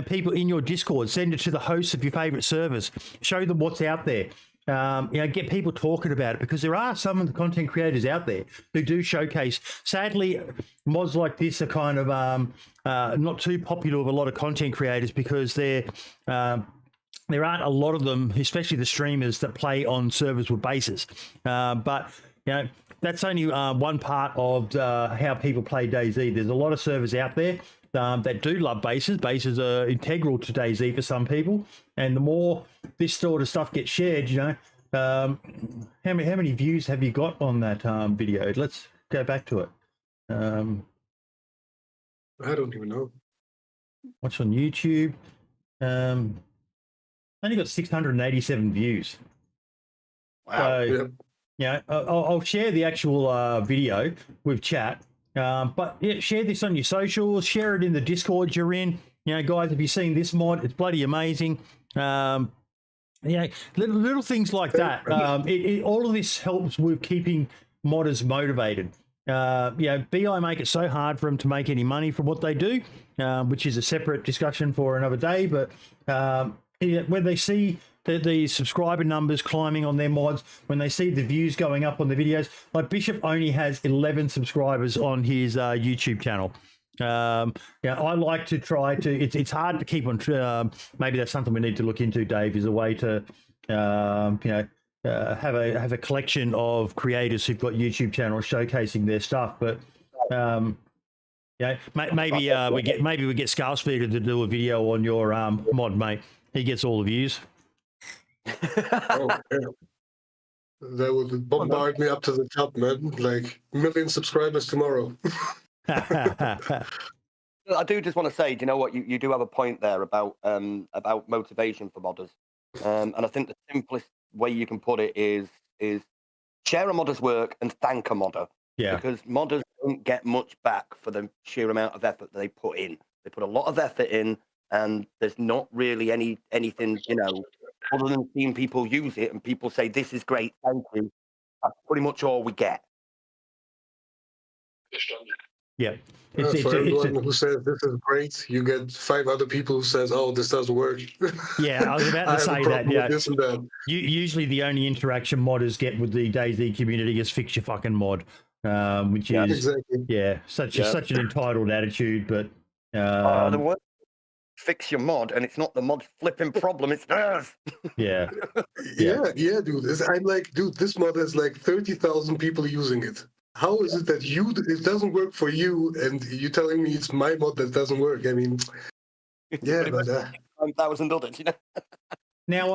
people in your Discord. Send it to the hosts of your favorite servers. Show them what's out there. Get people talking about it, because there are some of the content creators out there who do showcase. Sadly, mods like this are kind of not too popular with a lot of content creators, because there aren't a lot of them, especially the streamers that play on servers with bases. But that's only one part of how people play DayZ. There's a lot of servers out there that do love bases. Bases are integral to DayZ for some people, and the more this sort of stuff gets shared, how many views have you got on that video? Let's go back to it. I don't even know. What's on YouTube? Only got 687 views. Wow. So, I'll share the actual video with chat. But share this on your socials, share it in the Discord you're in. Guys, if you've seen this mod, it's bloody amazing. Little things like that. All of this helps with keeping modders motivated. BI make it so hard for them to make any money from what they do, which is a separate discussion for another day. But when they see the subscriber numbers climbing on their mods, when they see the views going up on the videos, like Bishop only has 11 subscribers on his YouTube channel. I like to try to, it's hard to keep on, maybe that's something we need to look into, Dave, is a way to, have a collection of creators who've got YouTube channels showcasing their stuff. But, maybe we get Scarspeeder to do a video on your mod, mate. He gets all the views. Oh, yeah. That would bombard me up to the top, man. Like 1 million subscribers tomorrow. I do just want to say, do you know what? You do have a point there about motivation for modders. And I think the simplest way you can put it is share a modder's work and thank a modder. Yeah. Because modders don't get much back for the sheer amount of effort that they put in. They put a lot of effort in, and there's not really anything, other than seeing people use it and people say, this is great, thank you. That's pretty much all we get. Yeah. For everyone who says this is great, you get 5 other people who says, "Oh, this doesn't work." Yeah, I was about to I have a say problem that. Yeah, with this and that. usually the only interaction modders get with the DayZ community is fix your fucking mod, which is Exactly. such an entitled attitude. But The word fix your mod, and it's not the mod's flipping problem; it's theirs. yeah, yeah, dude. I'm like, dude, this mod has like 30,000 people using it. How is it that it doesn't work for you, and you're telling me it's my mod that doesn't work? I mean, yeah, but 1,000 others, Now,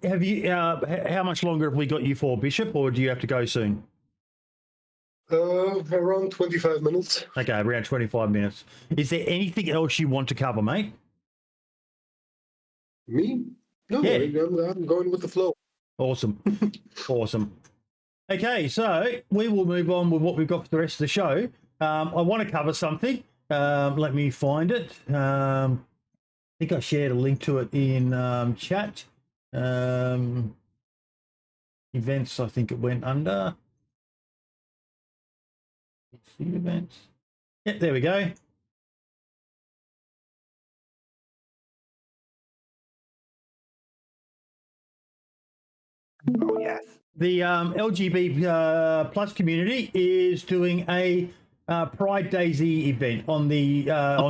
have you? How much longer have we got you for, Bishop, or do you have to go soon? Around 25 minutes. Okay, around 25 minutes. Is there anything else you want to cover, mate? Me? No, Yeah. I'm going with the flow. Awesome. Awesome. Okay, so we will move on with what we've got for the rest of the show. I want to cover something. Let me find it. I think I shared a link to it in chat. Events, I think it went under. Let's see events. Yeah, there we go. Oh, yes. The LGBT plus community is doing a Pride DayZ event on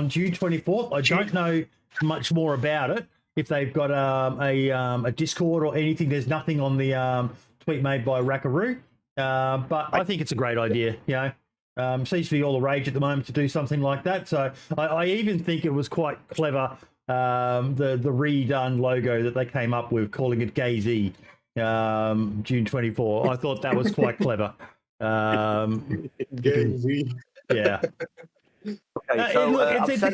June 24th. I don't know much more about it. If they've got a Discord or anything, there's nothing on the tweet made by Rackaroo. But I think it's a great idea. Seems to be all the rage at the moment to do something like that. So I even think it was quite clever, the redone logo that they came up with, calling it GayZ. June 24. I thought that was quite clever. GayZ. Yeah. Okay, so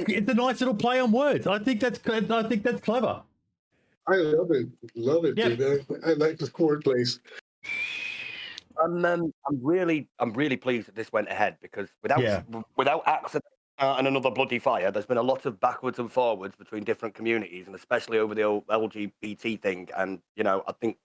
it's a nice little play on words. I think that's clever. I love it, Yeah. dude. I like the wordplays. I'm really pleased that this went ahead, because without accident and another bloody fire, there's been a lot of backwards and forwards between different communities, and especially over the old LGBT thing. And I think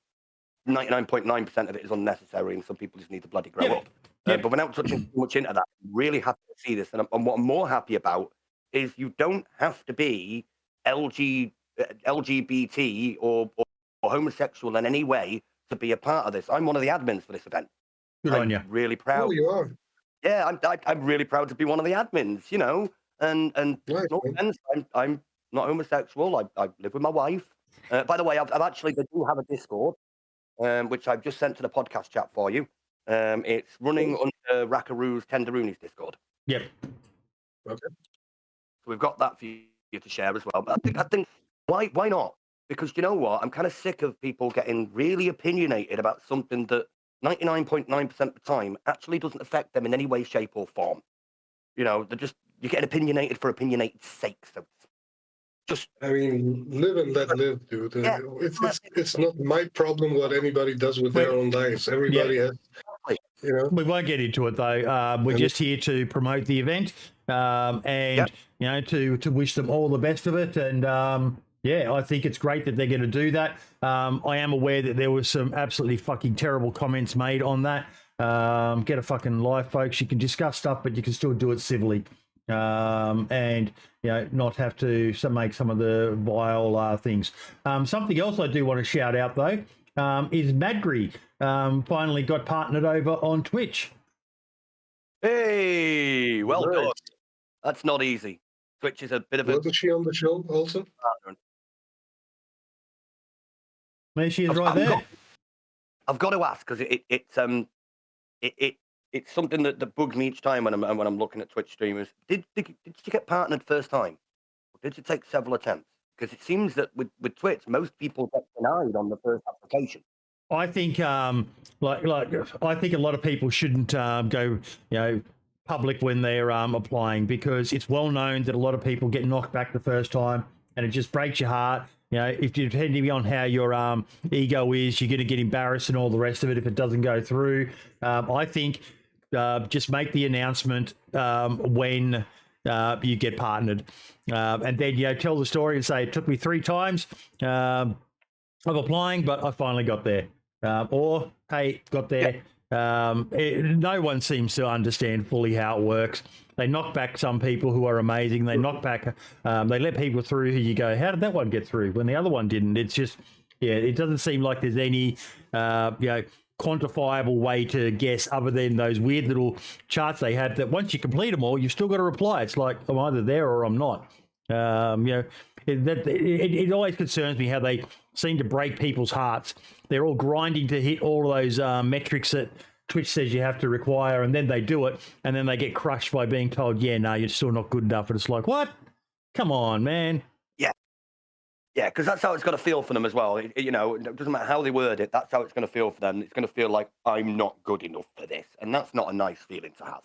99.9% of it is unnecessary, and some people just need to bloody grow up. But without touching too much into that, I'm really happy to see this. And what I'm more happy about is you don't have to be LGBT or homosexual in any way to be a part of this. I'm one of the admins for this event. Good on you. Really proud. Oh, you are. Yeah, I'm really proud to be one of the admins. And Nice, no offense, I'm not homosexual. I live with my wife. By the way, they do have a Discord, which I've just sent to the podcast chat for you. It's running under Rackaroo's Tenderooni's Discord. Yep. Okay. So we've got that for you to share as well. But I think why not? Because you know what? I'm kind of sick of people getting really opinionated about something that 99.9% of the time actually doesn't affect them in any way, shape, or form. They're just, you get opinionated for opinionated's sake. So I mean, live and let live, dude. Yeah. It's not my problem what anybody does with their own lives. Everybody has, We won't get into it though. We're just here to promote the event, and to wish them all the best of it. And I think it's great that they're going to do that. I am aware that there was some absolutely fucking terrible comments made on that. Get a fucking life, folks. You can discuss stuff, but you can still do it civilly. And not have to make some of the vile things. Something else I do want to shout out though is Madgri finally got partnered over on Twitch. Hey, well done. That's not easy. Twitch is a bit of a. Wasn't she on the show also? There she is, right there. I've got to ask, because it's something that bugs me each time when I'm looking at Twitch streamers. Did you get partnered first time? Or did you take several attempts? Because it seems that with Twitch, most people get denied on the first application. I think I think a lot of people shouldn't go public when they're applying, because it's well known that a lot of people get knocked back the first time, and it just breaks your heart. You know, if you're depending on how your ego is, you're going to get embarrassed and all the rest of it if it doesn't go through. I think just make the announcement when you get partnered, and then tell the story and say it took me 3 times of applying, but I finally got there. Or hey, got there. No one seems to understand fully how it works. They knock back some people who are amazing. They knock back, they let people through who you go, how did that one get through when the other one didn't? It's just, it doesn't seem like there's any, quantifiable way to guess other than those weird little charts they have that once you complete them all, you've still got to reply. It's like, I'm either there or I'm not. It always concerns me how they seem to break people's hearts. They're all grinding to hit all of those metrics that Twitch says you have to require, and then they do it, and then they get crushed by being told, no, you're still not good enough. And it's like, what? Come on, man. Yeah, because that's how it's going to feel for them as well. It doesn't matter how they word it. That's how it's going to feel for them. It's going to feel like, I'm not good enough for this. And that's not a nice feeling to have.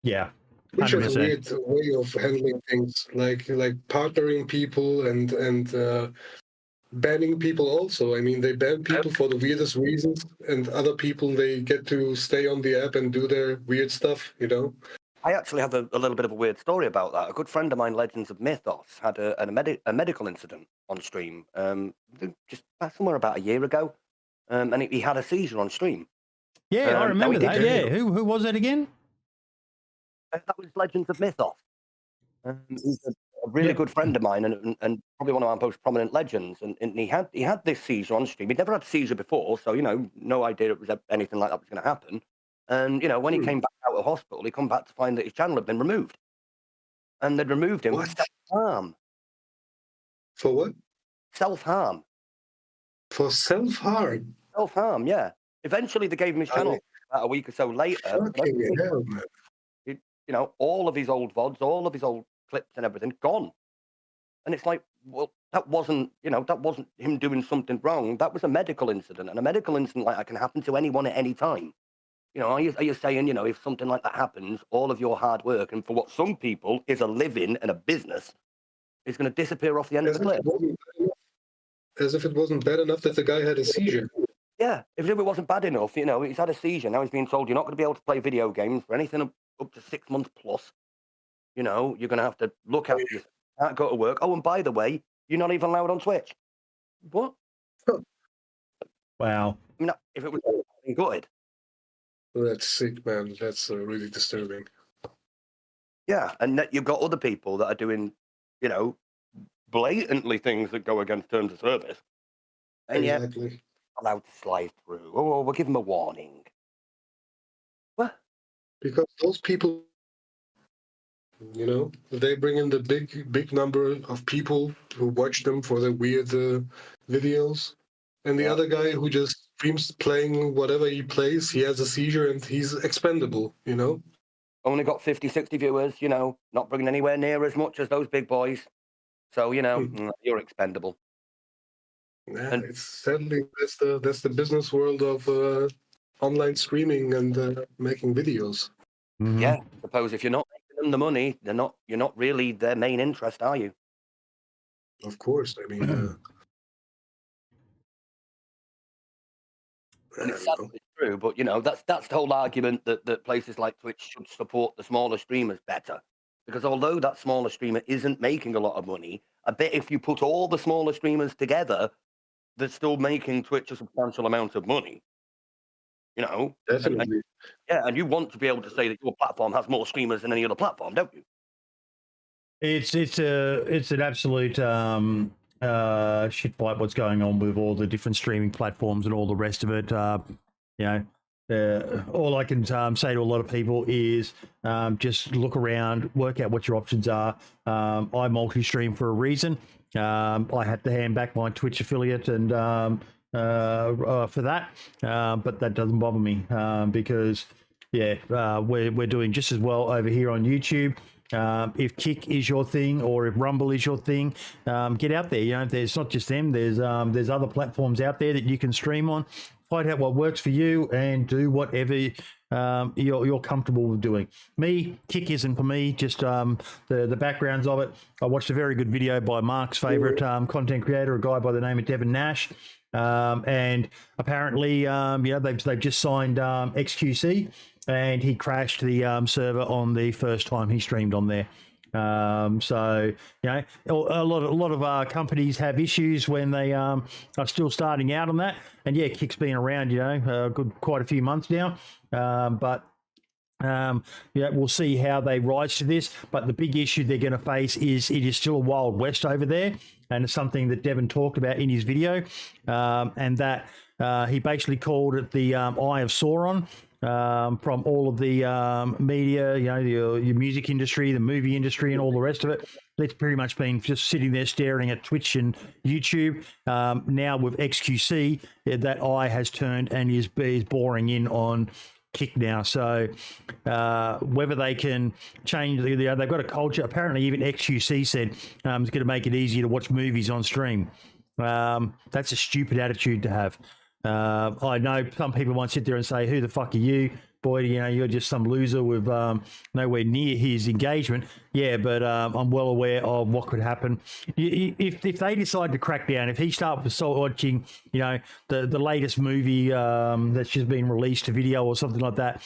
Yeah. Which is 100%. a weird way of handling things, like partnering people and banning people also. I mean, they ban people for the weirdest reasons, and other people, they get to stay on the app and do their weird stuff, I actually have a little bit of a weird story about that. A good friend of mine, Legends of Mythos, had a medical incident on stream just somewhere about a year ago, and he had a seizure on stream. Yeah, I remember that. Yeah, who was that again? That was Legends of Mythos. He's a really good friend of mine, and probably one of our most prominent legends. And he had this seizure on stream. He'd never had a seizure before, so no idea it was anything like that was going to happen. And when he came back out of hospital, he come back to find that his channel had been removed, and they'd removed him for self-harm. For what? Self-harm. For self-harm. Self-harm, yeah. Eventually, they gave him his channel about a week or so later. Fucking hell, man. All of his old VODs, all of his old clips and everything gone. And it's like, well, that wasn't him doing something wrong. That was a medical incident, and a medical incident like that can happen to anyone at any time. Are you saying, if something like that happens, all of your hard work and for what some people is a living and a business is going to disappear off the end of the cliff? As if it wasn't bad enough that the guy had a seizure. Yeah, if it wasn't bad enough, he's had a seizure. Now he's being told you're not going to be able to play video games for anything up to 6 months plus. You're going to have to look after yourself. Can't go to work. Oh, and by the way, you're not even allowed on Twitch. What? Wow. I mean, if it was good. That's sick, man. That's really disturbing. Yeah, and you've got other people that are doing, blatantly things that go against terms of service. And exactly. yet, allowed to slide through. Oh, we'll give them a warning. What? Because those people, they bring in the big number of people who watch them for their weird videos. And the other guy who just streams playing whatever he plays, he has a seizure and he's expendable, Only got 50, 60 viewers, not bringing anywhere near as much as those big boys. So, you're expendable. Yeah, it's sadly, that's the business world of online streaming and making videos. Mm-hmm. Yeah, I suppose if you're not making them the money, you're not really their main interest, are you? Of course, I mean... And it's sadly true, but that's the whole argument that places like Twitch should support the smaller streamers better. Because although that smaller streamer isn't making a lot of money, I bet if you put all the smaller streamers together, they're still making Twitch a substantial amount of money. Definitely. And you want to be able to say that your platform has more streamers than any other platform, don't you? It's an absolute shit fight what's going on with all the different streaming platforms and all the rest of it. All I can say to a lot of people is just look around, work out what your options are. I multi-stream for a reason. I had to hand back my Twitch affiliate and for that, but that doesn't bother me because we're doing just as well over here on YouTube. If Kick is your thing or if Rumble is your thing, get out there. There's not just them. There's other platforms out there that you can stream on. find out what works for you and do whatever you're comfortable with doing. Me, Kick isn't for me, just the backgrounds of it. I watched a very good video by Mark's favorite content creator, a guy by the name of Devin Nash. And apparently, they've just signed XQC, and he crashed the server on the first time he streamed on there. So a lot of companies have issues when they are still starting out on that. And yeah, Kick's been around, quite a few months now. But we'll see how they rise to this. But the big issue they're going to face is it is still a wild west over there. And it's something that Devin talked about in his video, and that he basically called it the Eye of Sauron from all of the media, your music industry, the movie industry, and all the rest of it. It's pretty much been just sitting there staring at Twitch and YouTube. Now with XQC, that eye has turned and is boring in on Kick now. So whether they can change, they've got a culture. Apparently even XQC said it's going to make it easier to watch movies on stream. That's a stupid attitude to have. I know some people might sit there and say, who the fuck are you? Boy, you're just some loser with nowhere near his engagement. Yeah, but I'm well aware of what could happen. If they decide to crack down, if he starts watching, the latest movie that's just been released to video or something like that,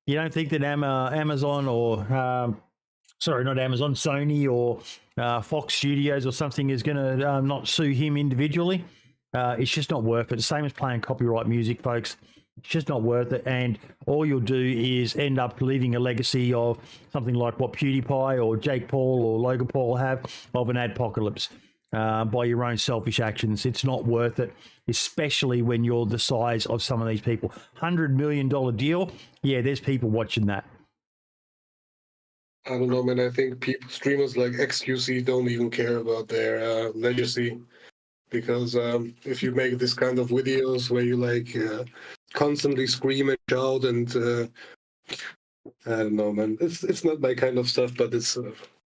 you don't think that Amazon or, not Amazon, Sony or Fox Studios or something is going to not sue him individually? It's just not worth it. The same as playing copyright music, folks. It's just not worth it, and all you'll do is end up leaving a legacy of something like what PewDiePie or Jake Paul or Logan Paul have, of an adpocalypse by your own selfish actions. It's not worth it, especially when you're the size of some of these people. $100 million deal, yeah, there's people watching that. I don't know, man. I think streamers like XQC don't even care about their legacy. Because if you make this kind of videos where you constantly scream and shout and I don't know, man. It's not my kind of stuff, but it's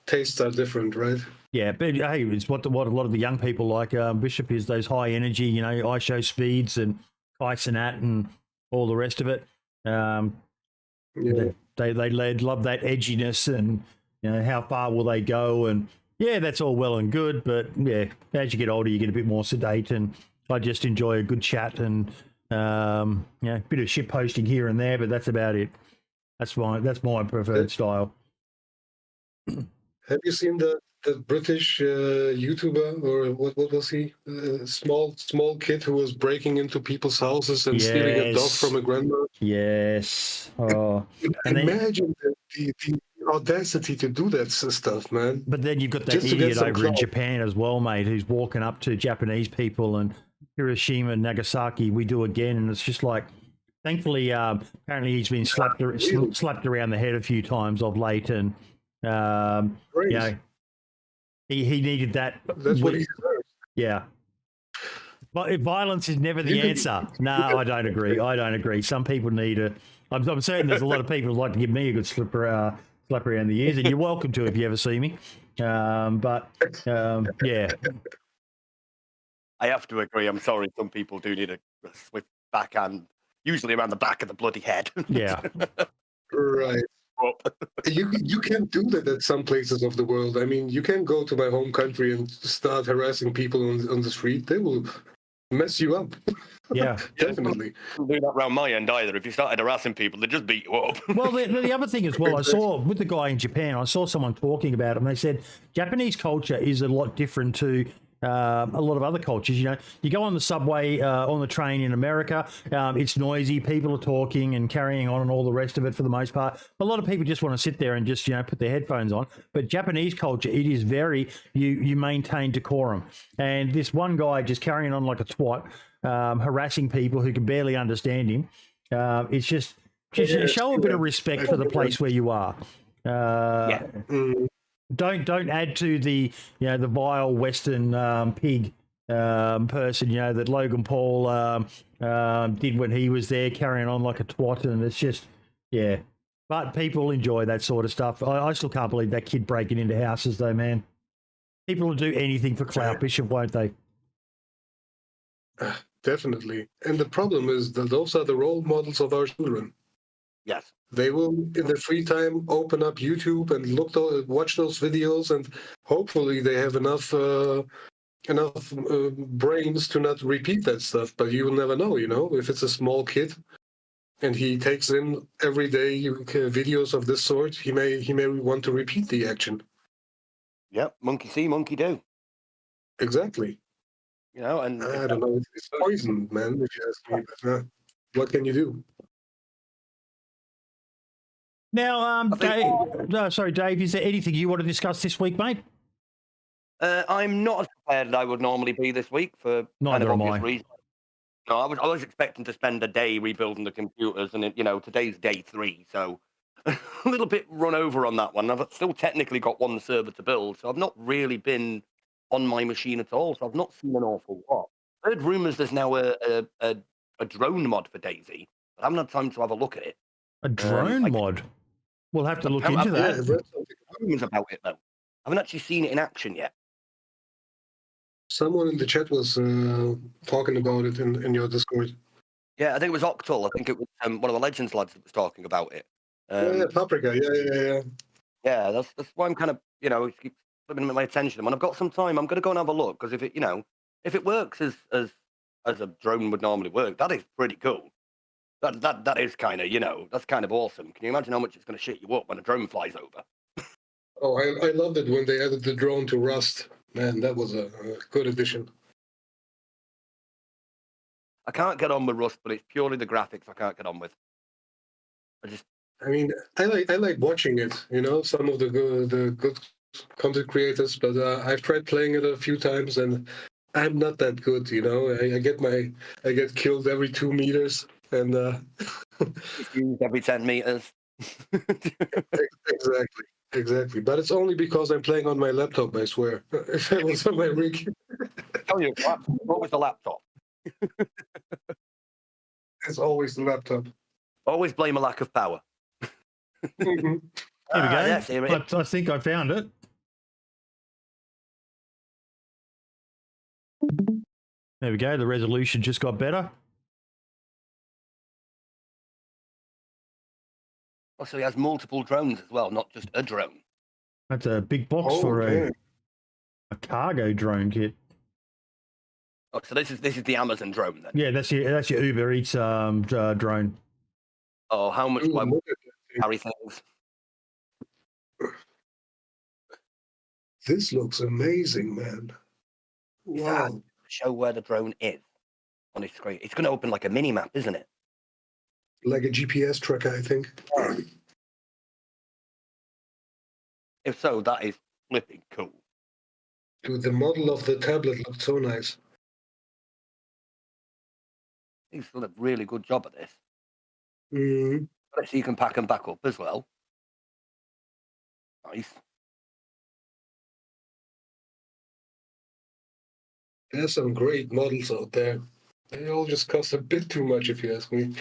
tastes are different, right? Yeah, but hey, it's what a lot of the young people like. Bishop is those high energy, ISO speeds and Kaisenat and all the rest of it. They love that edginess and how far will they go, and yeah, that's all well and good, but yeah, as you get older, you get a bit more sedate, and I just enjoy a good chat and a bit of shit posting here and there, but that's about it. That's my preferred style. Have you seen the British YouTuber, or what was he? Small kid who was breaking into people's houses and stealing a dog from a grandma? Yes. Oh, imagine the audacity to do that stuff, man. But then you've got that idiot over in Japan as well, mate, who's walking up to Japanese people and Hiroshima and Nagasaki, we do again, and it's just like, thankfully, apparently he's been slapped around the head a few times of late, and he needed that. That's what he deserves. Yeah. But violence is never the answer. No, I don't agree. Some people need a. I'm certain there's a lot of people who'd like to give me a good slap around the ears, and you're welcome to if you ever see me. Yeah. I have to agree. I'm sorry. Some people do need a swift backhand, usually around the back of the bloody head. Yeah. Right. You can't do that at some places of the world. I mean, you can go to my home country and start harassing people on the street. They will mess you up. Yeah, definitely. Don't do that around my end either. If you started harassing people, they'd just beat you up. Well, the other thing as well, I saw with the guy in Japan, I saw someone talking about it, and they said Japanese culture is a lot different to a lot of other cultures. You go on the subway, on the train in America, it's noisy, people are talking and carrying on and all the rest of it for the most part. A lot of people just want to sit there and just, put their headphones on. But Japanese culture, it is very, you maintain decorum. And this one guy just carrying on like a twat, harassing people who can barely understand him. It's just show a bit of respect for the place where you are. Don't add to the the vile Western pig person that Logan Paul did when he was there, carrying on like a twat, and it's just But people enjoy that sort of stuff. I still can't believe that kid breaking into houses, though, man. People will do anything for clout, Bishop, won't they? definitely. And the problem is that those are the role models of our children. Yes. They will, in their free time, open up YouTube and watch those videos, and hopefully they have enough brains to not repeat that stuff. But you will never know, if it's a small kid and he takes in every day videos of this sort, he may want to repeat the action. Yep. Monkey see, monkey do. Exactly. And I don't know. It's poison, man. If you ask me, but, what can you do? Now, Dave, is there anything you want to discuss this week, mate? I'm not as prepared as I would normally be this week for Neither am obvious I. reasons. No, I was expecting to spend a day rebuilding the computers, and today's day 3, so a little bit run over on that one. I've still technically got one server to build, so I've not really been on my machine at all. So I've not seen an awful lot. I heard rumours there's now a drone mod for DayZ, but I haven't had time to have a look at it. A drone mod? We'll have to look into I've that. heard rumours about it though. I haven't actually seen it in action yet. Someone in the chat was talking about it in your Discord. Yeah, I think it was Octal. I think it was one of the Legends lads that was talking about it. Yeah, Paprika. Yeah. Yeah, that's why I'm kind of it keeps slipping my attention. And when I've got some time, I'm going to go and have a look, because if it works as a drone would normally work, that is pretty cool. That is kind of that's kind of awesome. Can you imagine how much it's going to shit you up when a drone flies over? Oh, I loved it when they added the drone to Rust. Man, that was a good addition. I can't get on with Rust, but it's purely the graphics I can't get on with. I mean, I like watching it. Some of the good content creators, but I've tried playing it a few times, and I'm not that good. I get killed every 2 meters, and every 10 meters. Exactly. But it's only because I'm playing on my laptop, I swear. If I was on my rig. Tell you what was the laptop? It's always the laptop. Always blame a lack of power. Here we go. Yes, I think I found it. There we go. The resolution just got better. Oh, so he has multiple drones as well, not just a drone. That's a big box for a cargo drone kit. Oh, so this is the Amazon drone then? Yeah, that's your Uber Eats drone. Oh, how much do I carry things? This looks amazing, man. Wow. Show where the drone is on his screen. It's going to open like a mini map, isn't it? Like a GPS tracker, I think. If so, that is flipping cool. Dude, the model of the tablet looked so nice. He's done a really good job at this. Mm-hmm. So you can pack them back up as well. Nice. There's some great models out there. They all just cost a bit too much, if you ask me.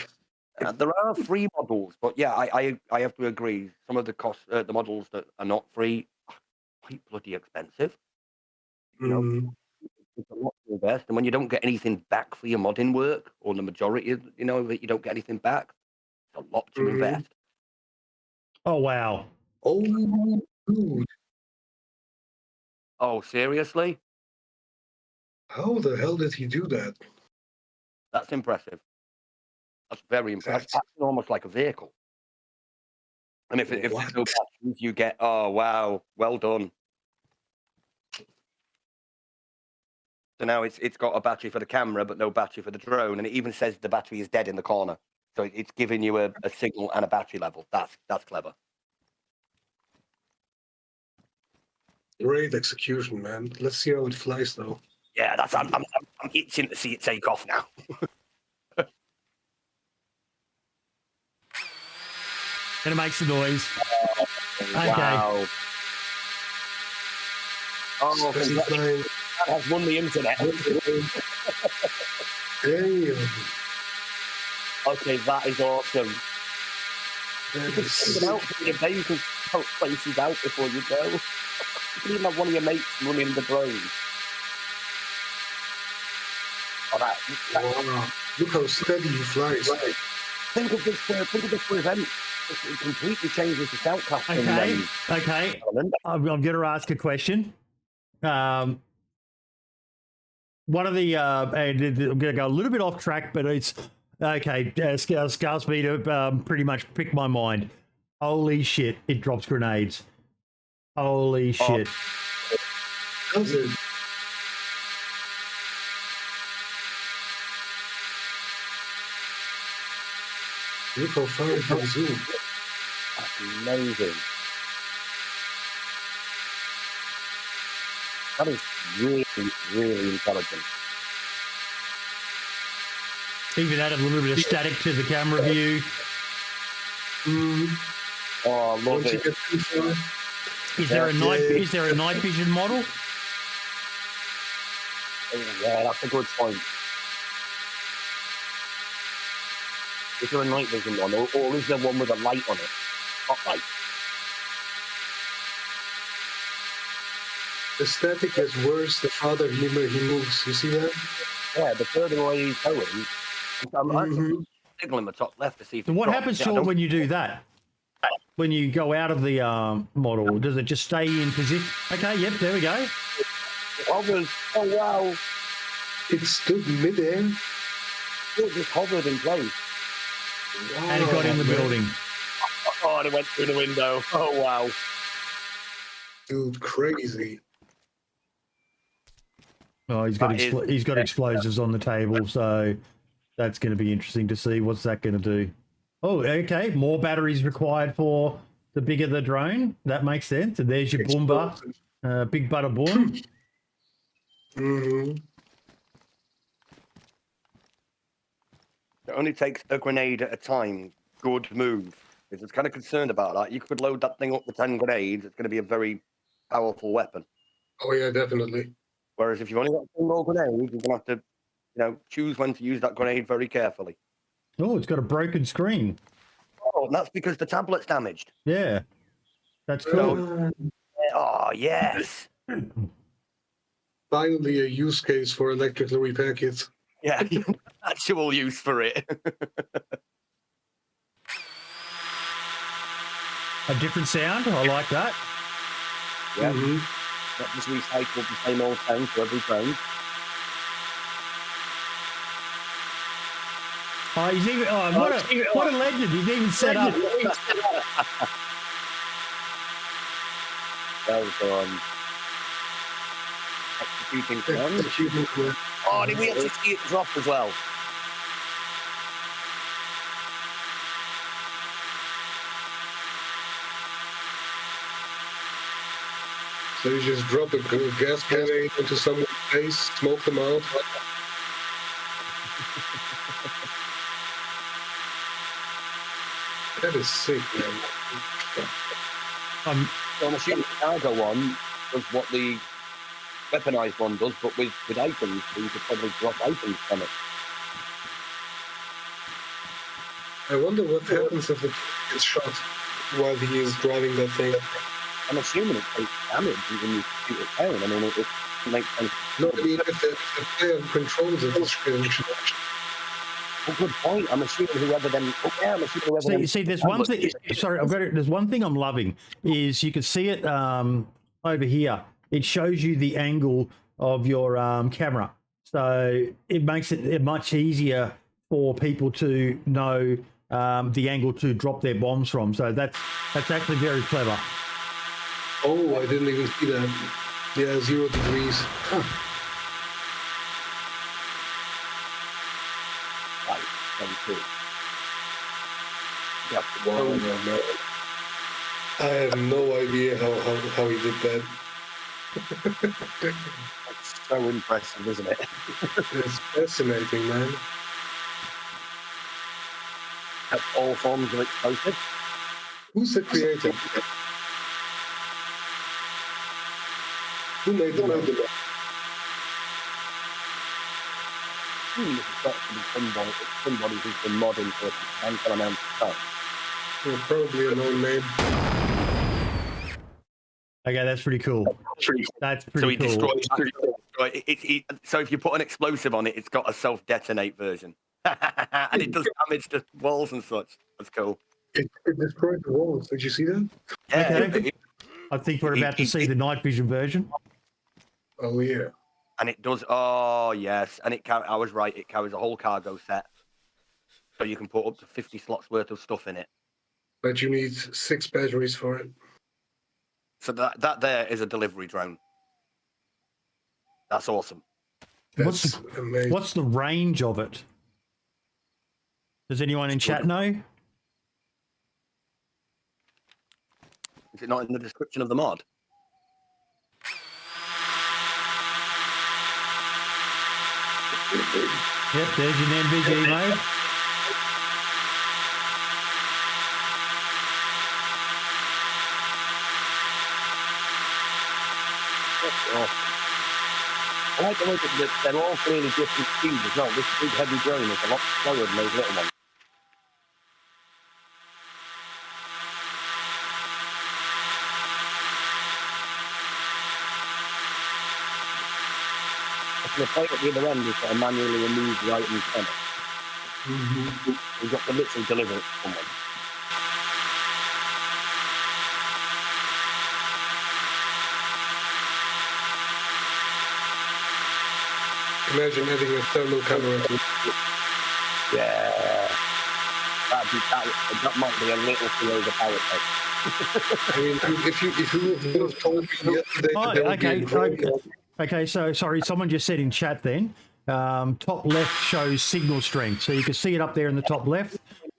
There are free models, but yeah, I have to agree. Some of the models that are not free are quite bloody expensive. It's a lot to invest, and when you don't get anything back for your modding work, or the majority of that you don't get anything back, it's a lot to invest. Oh wow! Oh, dude. Oh, seriously? How the hell did he do that? That's impressive. That's very impressive. That's almost like a vehicle. And if there's no batteries, you get, oh, wow, well done. So now it's got a battery for the camera, but no battery for the drone. And it even says the battery is dead in the corner. So it's giving you a signal and a battery level. That's clever. Great execution, man. Let's see how it flies, though. Yeah, I'm itching to see it take off now. And it makes the noise. Okay. Wow. Oh, that has won the internet. Damn. Okay, that is awesome. That You can is send them out for your day. You can help places out before you go. You can even have one of your mates running the drone. Wow. Look how steady he flies. Think of this for event. It completely changes the shoutcasting. Okay. I'm going to ask a question. One of the, and I'm going to go a little bit off track, but it's okay. Scars me to pretty much pick my mind. Holy shit! It drops grenades. Holy shit! Does it? Look how far it can zoom. That's amazing. That is really, really intelligent. Even added a little bit of static to the camera view. Oh, I love it. Is there a night vision model? Oh, yeah, that's a good point. Is there a night vision one, or is there one with a light on it? Spotlight. The static gets worse the farther he moves. You see that? Yeah, the further away he's going, I'm actually signaling the top left to see if So it what drops. happens Yeah, to it when you do that? When you go out of the model, does it just stay in position? Okay, yep, there we go. It hovers. Oh, wow. It stood midair. It just hovered in place. Wow, And it got in the building. Oh, and it went through the window. Oh, wow. Dude, crazy. Oh, he's got That he's got explosives on the table, so that's going to be interesting to see. What's that going to do? Oh, okay. More batteries required for the bigger the drone. That makes sense. And there's your Boomba, big butter boom. Mm-hmm. It only takes a grenade at a time. Good move. If it's kind of concerned about that, you could load that thing up with 10 grenades. It's going to be a very powerful weapon. Oh yeah, definitely. Whereas if you've only got 10 more grenades, you're going to have to, choose when to use that grenade very carefully. Oh, it's got a broken screen. Oh, and that's because the tablet's damaged. Yeah, that's cool. Oh, yes. Finally, a use case for electrical repair kits. Yeah, actual use for it. A different sound. I like that. Yeah. Not just recycled the same old sound for every phone. Oh, he's even. Oh, what a legend! He's even set up. Well done. Executing command. Oh, did we actually see it drop as well? So you just drop a gas grenade into someone's face, smoke them out. That is sick, man. So I'm assuming the cargo one does what the weaponized one does, but with items, so you could probably drop items from it. I wonder what happens if it gets shot while he is driving that thing. I'm assuming it takes damage when you shoot it down. I mean, it makes sense. No, I mean, if the player controls it, it's Well, good point. I'm assuming whoever then. Oh, yeah, I'm assuming whoever. See, there's one thing. Sorry, I've got it. There's one thing I'm loving is you can see it over here. It shows you the angle of your camera, so it makes it much easier for people to know the angle to drop their bombs from. So that's actually very clever. Oh, I didn't even see that. Yeah, 0 degrees. Huh. Yep. Wow, man. I have no idea how he did that. That's so impressive, isn't it? It's fascinating, man. At all forms of explosive. Who's the creator? Who made the map? It's got to be somebody who's been modding for a substantial amount of time. Yeah, probably a known name. Okay, that's pretty cool. That's So pretty he cool. destroys So if you put an explosive on it, it's got a self-detonate version, and it does damage to walls and such. That's cool. It destroyed the walls. Did you see that? Yeah, Okay. I think we're about to see the night vision version. Oh yeah. and it does. Oh yes, and I was right. It carries a whole cargo set, so you can put up to 50 slots worth of stuff in it. But you need 6 batteries for it. So that there is a delivery drone. That's awesome. That's amazing. What's the range of it? Does anyone in chat know? Is it not in the description of the mod? Yep, there's your NVG mode. I like the way that they're all clearly different speeds as well. This big heavy drone is a lot slower than those little ones. The plate at the other end is got to manually remove the item from it. We've got to literally deliver it to someone. Imagine having a thermal camera. Yeah. That might be a little too overpowered. I mean, if you would have told me yesterday Oh, there would be a drone, Okay, so sorry, someone just said in chat then, top left shows signal strength. So you can see it up there in the top left.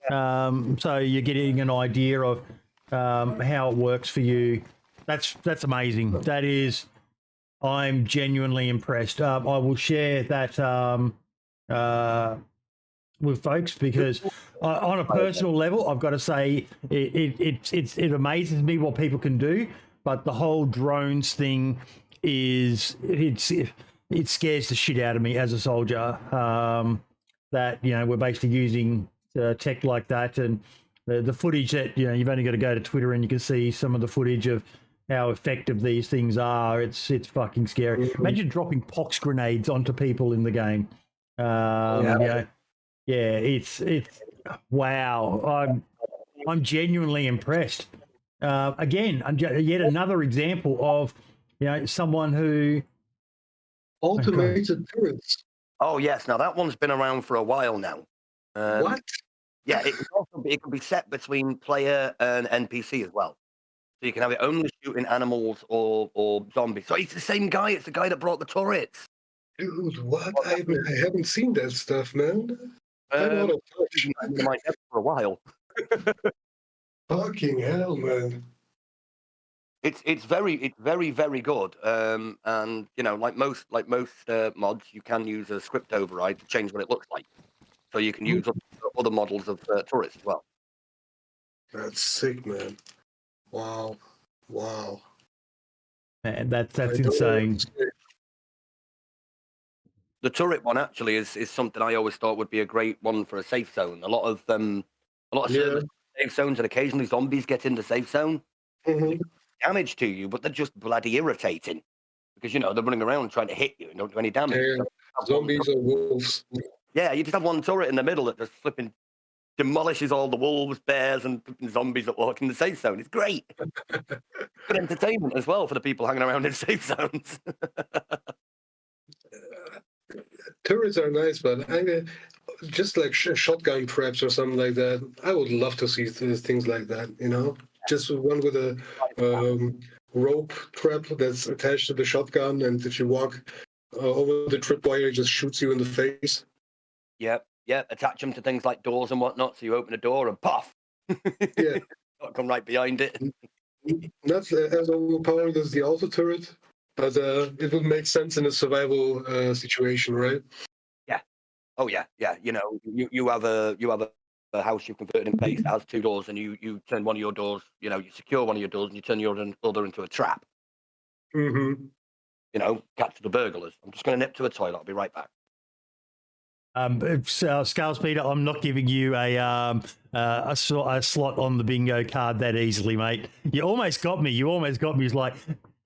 So you're getting an idea of how it works for you. That's amazing. That is, I'm genuinely impressed. I will share that with folks because on a personal level, I've got to say it amazes me what people can do. But the whole drones thing it scares the shit out of me as a soldier. That we're basically using tech like that, and the footage that you've only got to go to Twitter and you can see some of the footage of how effective these things are. It's fucking scary. Imagine dropping pox grenades onto people in the game. It's wow. I'm genuinely impressed. Again, yet another example of someone who automated turrets. Oh yes, now that one's been around for a while now. What? Yeah, it can be set between player and NPC as well. So you can have it only shooting animals or zombies. So it's the same guy. It's the guy that brought the turrets. Dude, what? I haven't seen that stuff, man. I'm out of touch. In my head for a while. Fucking hell, man. It's very very good. And like most mods, you can use a script override to change what it looks like. So you can use other models of turrets as well. That's sick, man. Wow. Man, that's insane. The turret one actually is something I always thought would be a great one for a safe zone. A lot of servers safe zones, and occasionally zombies get in the safe zone. Damage to you, but they're just bloody irritating because they're running around trying to hit you and don't do any damage. Yeah, zombies or wolves. Yeah, you just have one turret in the middle that just flipping demolishes all the wolves, bears, and zombies that walk in the safe zone. It's great. Good entertainment as well for the people hanging around in safe zones. Turrets are nice, but just like shotgun traps or something like that. I would love to see things like that. Just one with a rope trap that's attached to the shotgun, and if you walk over the tripwire, it just shoots you in the face. Yep. Attach them to things like doors and whatnot, so you open a door and puff. Yeah. Come right behind it. Not as overpowered as the auto turret, but it would make sense in a survival situation, right? Yeah. Oh yeah. You have a house you've converted in base that has 2 doors, and you turn one of your doors. You secure one of your doors, and you turn your other into a trap. Catch the burglars. I'm just going to nip to a toilet. I'll be right back. Scales Peter, I'm not giving you a slot on the bingo card that easily, mate. You almost got me. It's like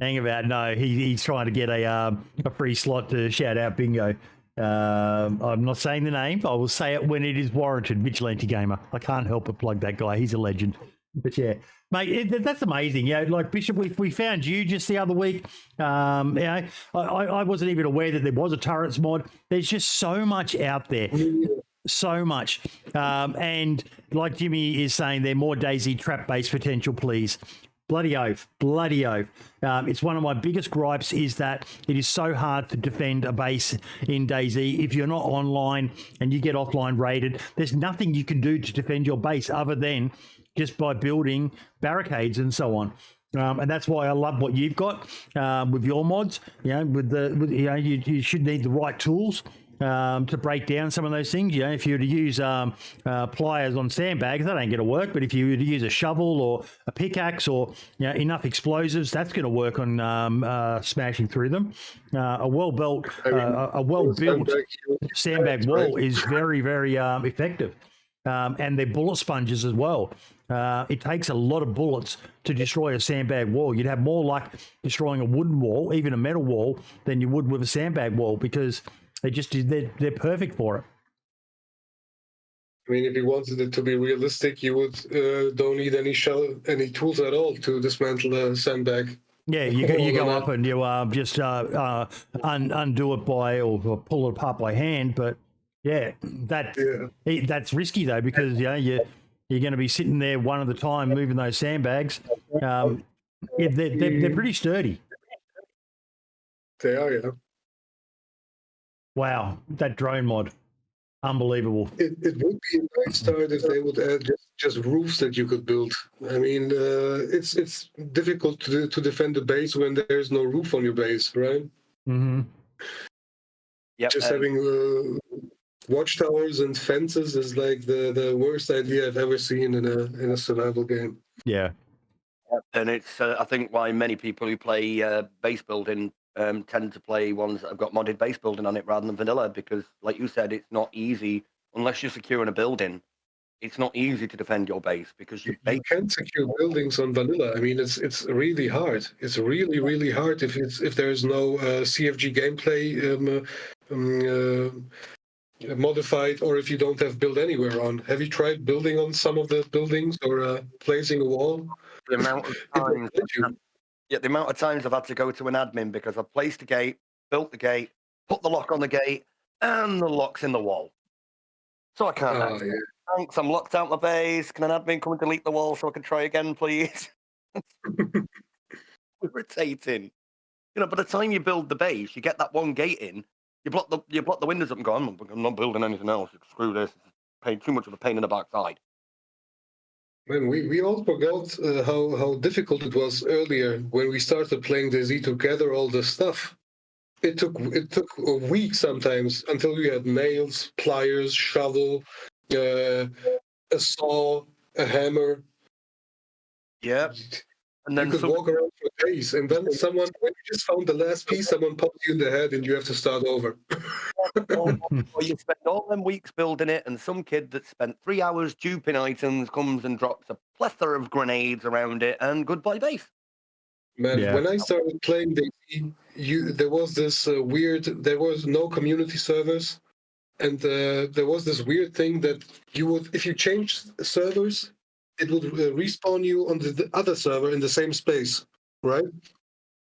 Hang about. No, he's trying to get a free slot to shout out bingo. I'm not saying the name. I will say it when it is warranted. Vigilante Gamer. I can't help but plug that guy. He's a legend. But yeah, mate, that's amazing. You know, like Bishop, we found you just the other week. You know, I wasn't even aware that there was a turrets mod. There's just so much out there. So much. And like Jimmy is saying, they're more DayZ trap-based potential, please. Bloody oath. It's one of my biggest gripes is that it is so hard to defend a base in DayZ. If you're not online and you get offline raided, there's nothing you can do to defend your base other than just by building barricades and so on. And that's why I love what you've got with your mods. You know, you should need the right tools to break down some of those things. You know, if you were to use pliers on sandbags, that ain't going to work. But if you were to use a shovel or a pickaxe or enough explosives, that's going to work on smashing through them. A well-built sandbag wall is very, very effective. And they're bullet sponges as well. It takes a lot of bullets to destroy a sandbag wall. You'd have more luck destroying a wooden wall, even a metal wall, than you would with a sandbag wall because they're perfect for it. I mean, if you wanted it to be realistic, you would don't need any tools at all to dismantle a sandbag. Yeah, you go up and you just undo it by or pull it apart by hand. But yeah, that's risky though because you're going to be sitting there one at a time moving those sandbags. They're pretty sturdy. They are, yeah. Wow, that drone mod, unbelievable. It would be a nice start if they would add just roofs that you could build. I mean, it's difficult to defend the base when there's no roof on your base, right? Mm-hmm. Yep, just having watchtowers and fences is like the worst idea I've ever seen in a survival game. Yeah. And it's I think why many people who play base building tend to play ones that have got modded base building on it rather than vanilla because, like you said, it's not easy unless you're securing a building. It's not easy to defend your base because you can't secure buildings on vanilla. I mean, it's really hard. It's really, really hard if there's no CFG gameplay modified, or if you don't have build anywhere on. Have you tried building on some of the buildings or placing a wall? The amount of times, the amount of times I've had to go to an admin because I've placed the gate, built the gate, put the lock on the gate, and the lock's in the wall. So I can't. Thanks, I'm locked out my base. Can an admin come and delete the wall so I can try again, please? Irritating. You know, by the time you build the base, you get that one gate in. You block the windows up and go, I'm not building anything else. Screw this. It's too much of a pain in the backside. Man, we all forgot how difficult it was earlier when we started playing DayZ to gather all the stuff. It took a week sometimes until we had nails, pliers, shovel, a saw, a hammer. Yeah. And then you could walk around for days, and then when you just found the last piece, someone popped you in the head, and you have to start over. Or you spend all them weeks building it, and some kid that spent 3 hours duping items comes and drops a plethora of grenades around it, and goodbye base. Man, when I started playing DayZ, there was this there was no community servers, and there was this weird thing that if you changed servers, it would respawn you on the other server in the same space, right?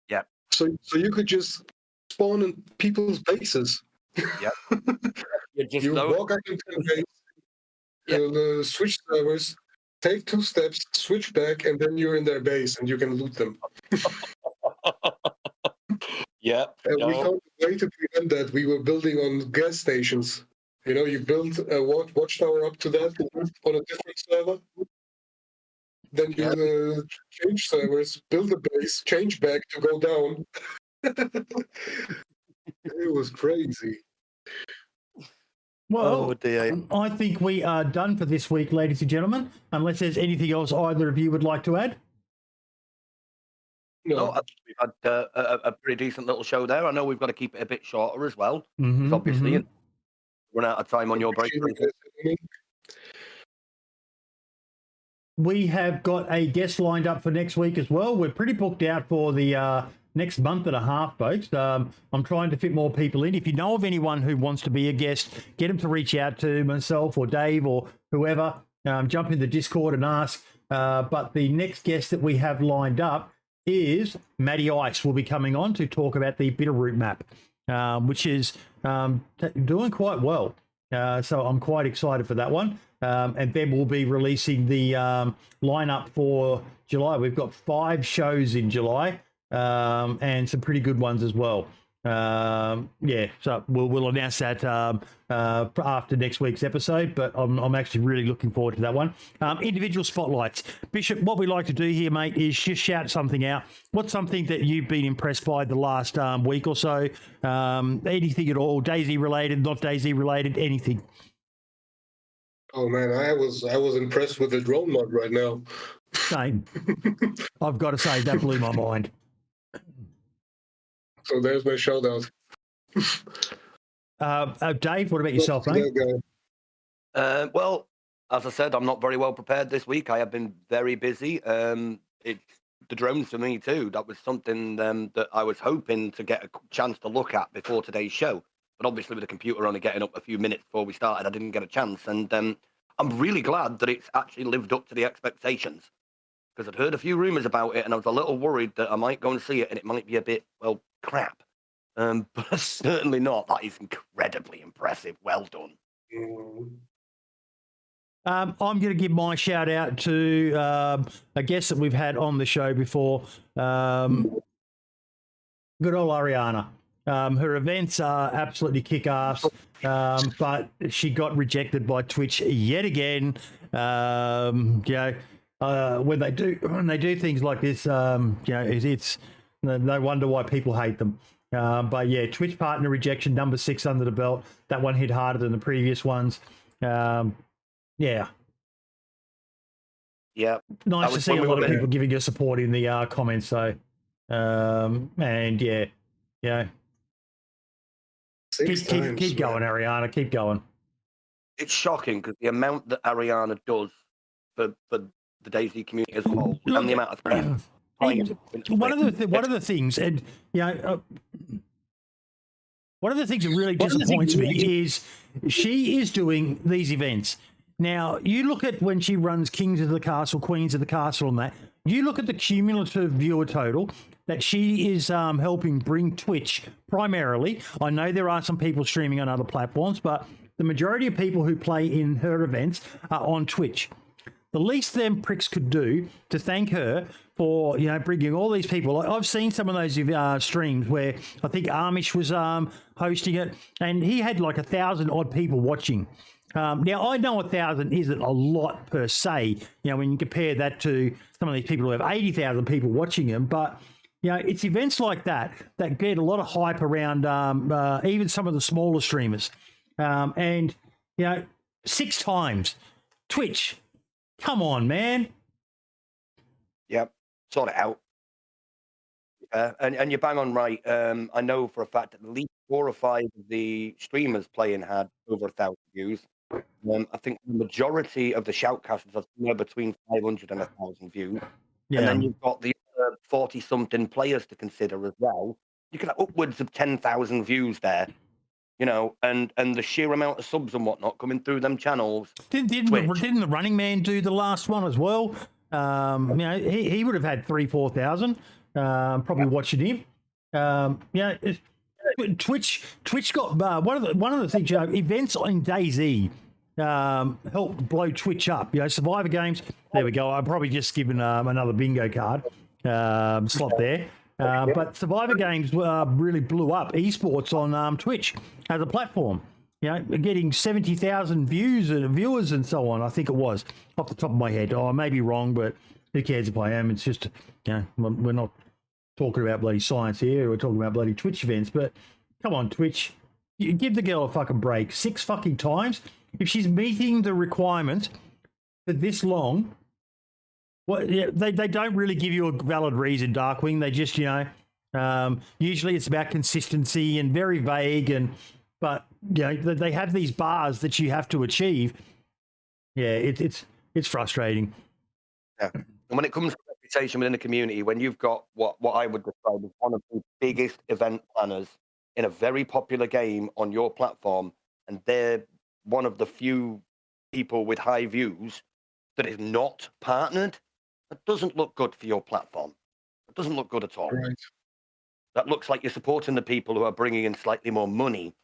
Yeah. So you could just spawn in people's bases. Yeah. You walk up into the base, switch servers, take 2 steps, switch back, and then you're in their base and you can loot them. Yeah. And we found a way to prevent that. We were building on gas stations. You know, you build a watchtower up to that on a different server. Then you change servers, build a base, change back to go down. It was crazy. Well, I think we are done for this week, ladies and gentlemen, unless there's anything else either of you would like to add. No, we've had a pretty decent little show there. I know we've got to keep it a bit shorter as well. Obviously, you run out of time on your break. We have got a guest lined up for next week as well. We're pretty booked out for the next month and a half, folks. I'm trying to fit more people in. If you know of anyone who wants to be a guest, get them to reach out to myself or Dave or whoever. Jump in the Discord and ask. But the next guest that we have lined up is Matty Ice will be coming on to talk about the Bitterroot map, which is doing quite well. So I'm quite excited for that one. And then we'll be releasing the lineup for July. We've got 5 shows in July and some pretty good ones as well. So we'll announce that after next week's episode, but I'm actually really looking forward to that one. Individual spotlights. Bishop, what we like to do here, mate, is just shout something out. What's something that you've been impressed by the last week or so? Anything at all, DayZ related, not DayZ related, anything? Oh man, I was impressed with the drone mod right now. Same. I've got to say, that blew my mind. So there's my shout out. Dave, what about yourself, mate? Well, as I said, I'm not very well prepared this week. I have been very busy. It's the drones for me too. That was something that I was hoping to get a chance to look at before today's show. But obviously with the computer only getting up a few minutes before we started, I didn't get a chance. And I'm really glad that it's actually lived up to the expectations. Because I'd heard a few rumours about it and I was a little worried that I might go and see it and it might be a bit, well, crap. But certainly not. That is incredibly impressive. Well done. I'm going to give my shout out to a guest that we've had on the show before. Good old Ariana. Her events are absolutely kick-ass, but she got rejected by Twitch yet again. When they do things like this, it's no wonder why people hate them. But yeah, Twitch partner rejection, number 6 under the belt. That one hit harder than the previous ones. Yeah. Nice to see a lot of people giving you support in the comments. So, and yeah. Keep going, Ariana. Keep going. It's shocking because the amount that Ariana does for the DayZ community as a whole, and the amount of one of the things, and one of the things that really disappoints me is she is doing these events. Now, you look at when she runs Kings of the Castle, Queens of the Castle, and that. You look at the cumulative viewer total that she is helping bring Twitch primarily. I know there are some people streaming on other platforms, but the majority of people who play in her events are on Twitch. The least them pricks could do to thank her for, bringing all these people. I've seen some of those streams where I think Amish was hosting it, and he had like 1,000 odd people watching. Now, I know 1,000 isn't a lot per se, when you compare that to some of these people who have 80,000 people watching them. But, it's events like that get a lot of hype around even some of the smaller streamers. And 6 times. Twitch, come on, man. Yep, sort it out. And you're bang on right. I know for a fact that at least 4 or 5 of the streamers playing had over 1,000 views. I think the majority of the shoutcasters are somewhere between 500 and 1,000 views. Yeah. And then you've got the 40-something players to consider as well. You can have upwards of 10,000 views there, and the sheer amount of subs and whatnot coming through them channels. Didn't the Running Man do the last one as well? He would have had 3,000-4,000 probably watching him. Twitch got one of the things, events in DayZ helped blow Twitch up. Survivor games. There we go. I'm probably just giving another bingo card slot there. But Survivor games really blew up esports on Twitch as a platform. Getting 70,000 views and viewers and so on. I think it was off the top of my head. I may be wrong, but who cares if I am? It's just we're not talking about bloody science here. We're talking about bloody Twitch events. But come on, Twitch, you give the girl a fucking break. 6 fucking times. If she's meeting the requirements for this long, they don't really give you a valid reason, Darkwing. They just, usually it's about consistency and very vague, but they have these bars that you have to achieve. Yeah, it's frustrating. Yeah. And when it comes to reputation within the community when you've got what I would describe as one of the biggest event planners in a very popular game on your platform, and they're one of the few people with high views that is not partnered, that doesn't look good for your platform. It doesn't look good at all. Right. That looks like you're supporting the people who are bringing in slightly more money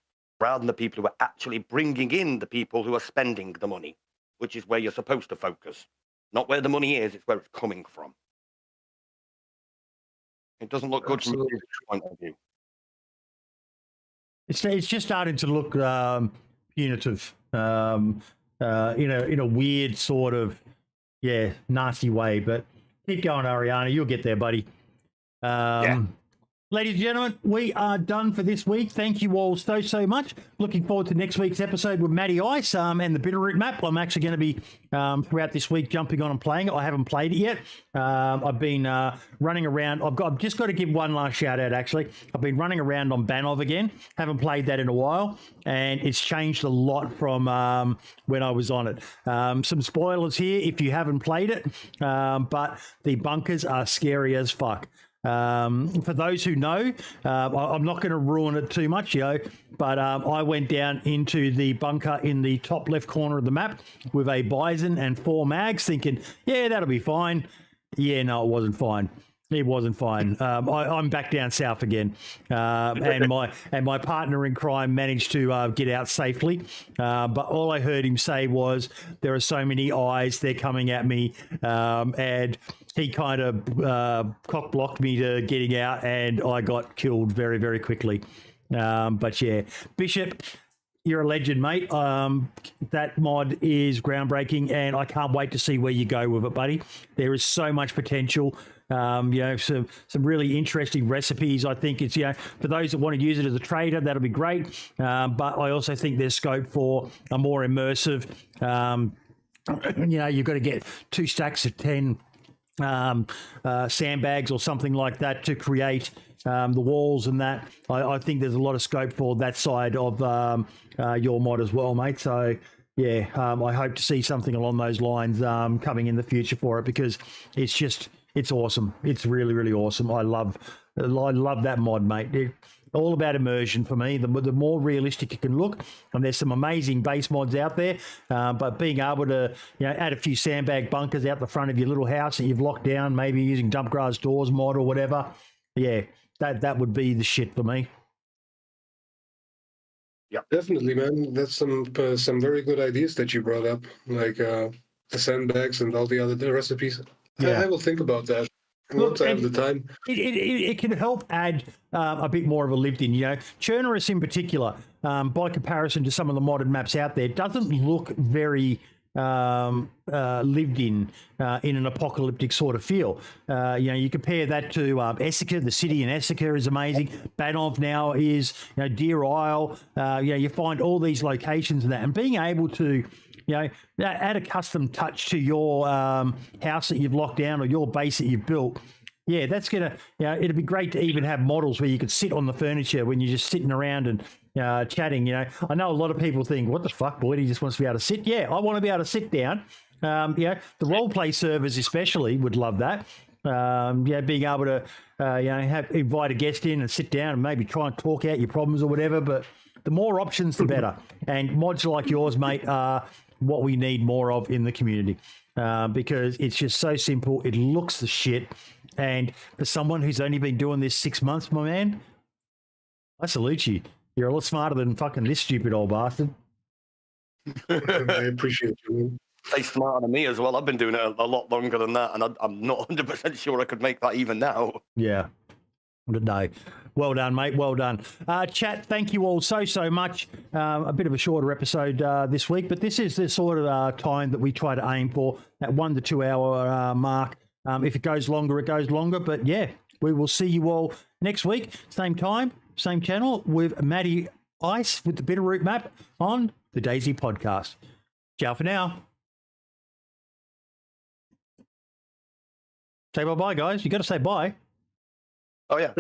rather than the people who are actually bringing in the people who are spending the money, which is where you're supposed to focus. Not where the money is, it's where it's coming from. It doesn't look good from a business point of view. It's just starting to look punitive, in a weird sort of nasty way. But keep going, Ariana. You'll get there, buddy. Ladies and gentlemen, we are done for this week. Thank you all so much. Looking forward to next week's episode with Matty Ice and the Bitterroot map. I'm actually going to be, throughout this week, jumping on and playing it. I haven't played it yet. I've been running around. I've just got to give one last shout out, actually. I've been running around on Banov again. Haven't played that in a while, and it's changed a lot from when I was on it. Some spoilers here if you haven't played it, but the bunkers are scary as fuck. For those who know, I'm not going to ruin it too much, but I went down into the bunker in the top left corner of the map with a Bison and 4 mags thinking, that'll be fine. No, it wasn't fine. It wasn't fine. I'm back down south again, and my partner in crime managed to get out safely. But all I heard him say was, "There are so many eyes; they're coming at me," and he kind of cock blocked me to getting out, and I got killed very, very quickly. But yeah, Bishop, you're a legend, mate. That mod is groundbreaking, and I can't wait to see where you go with it, buddy. There is so much potential. Some really interesting recipes. I think it's, for those that want to use it as a trader, that'll be great. But I also think there's scope for a more immersive, you've got to get 2 stacks of 10 sandbags or something like that to create the walls and that. I think there's a lot of scope for that side of your mod as well, mate. So I hope to see something along those lines coming in the future for it, because it's awesome. It's really, really awesome. I love that mod, mate. All about immersion for me. The more realistic it can look, and there's some amazing base mods out there, but being able to add a few sandbag bunkers out the front of your little house that you've locked down, maybe using dump grass doors mod or whatever, that would be the shit for me. Yeah, definitely, man. That's some very good ideas that you brought up, like the sandbags and all the other recipes. Yeah. I will think about that once I have the time. It can help add a bit more of a lived-in. Chernarus in particular, by comparison to some of the modern maps out there, doesn't look very lived in an apocalyptic sort of feel. You compare that to Essica. The city in Essica is amazing. Banov now is Deer Isle. You find all these locations and that, and being able to add a custom touch to your house that you've locked down or your base that you've built. Yeah, that's gonna. It'd be great to even have models where you could sit on the furniture when you're just sitting around and chatting. I know a lot of people think, "What the fuck, boy? He just wants to be able to sit." Yeah, I want to be able to sit down. The role play servers especially would love that. Being able to invite a guest in and sit down and maybe try and talk out your problems or whatever. But the more options, the better. And mods like yours, mate, are what we need more of in the community, because it's just so simple. It looks the shit. And for someone who's only been doing this 6 months, my man, I salute you. You're a lot smarter than fucking this stupid old bastard. I appreciate you. Stay smarter than me as well. I've been doing it a lot longer than that, and I'm not 100% sure I could make that even now. Yeah. No. Well done, mate. Well done. Chat, thank you all so much. A bit of a shorter episode this week, but this is the sort of time that we try to aim for, that 1 to 2 hour mark. If it goes longer, it goes longer. But yeah, we will see you all next week. Same time, same channel, with Matty Ice with the Bitterroot map on the DayZ Podcast. Ciao for now. Say bye-bye, guys. You got to say bye. Oh, yeah.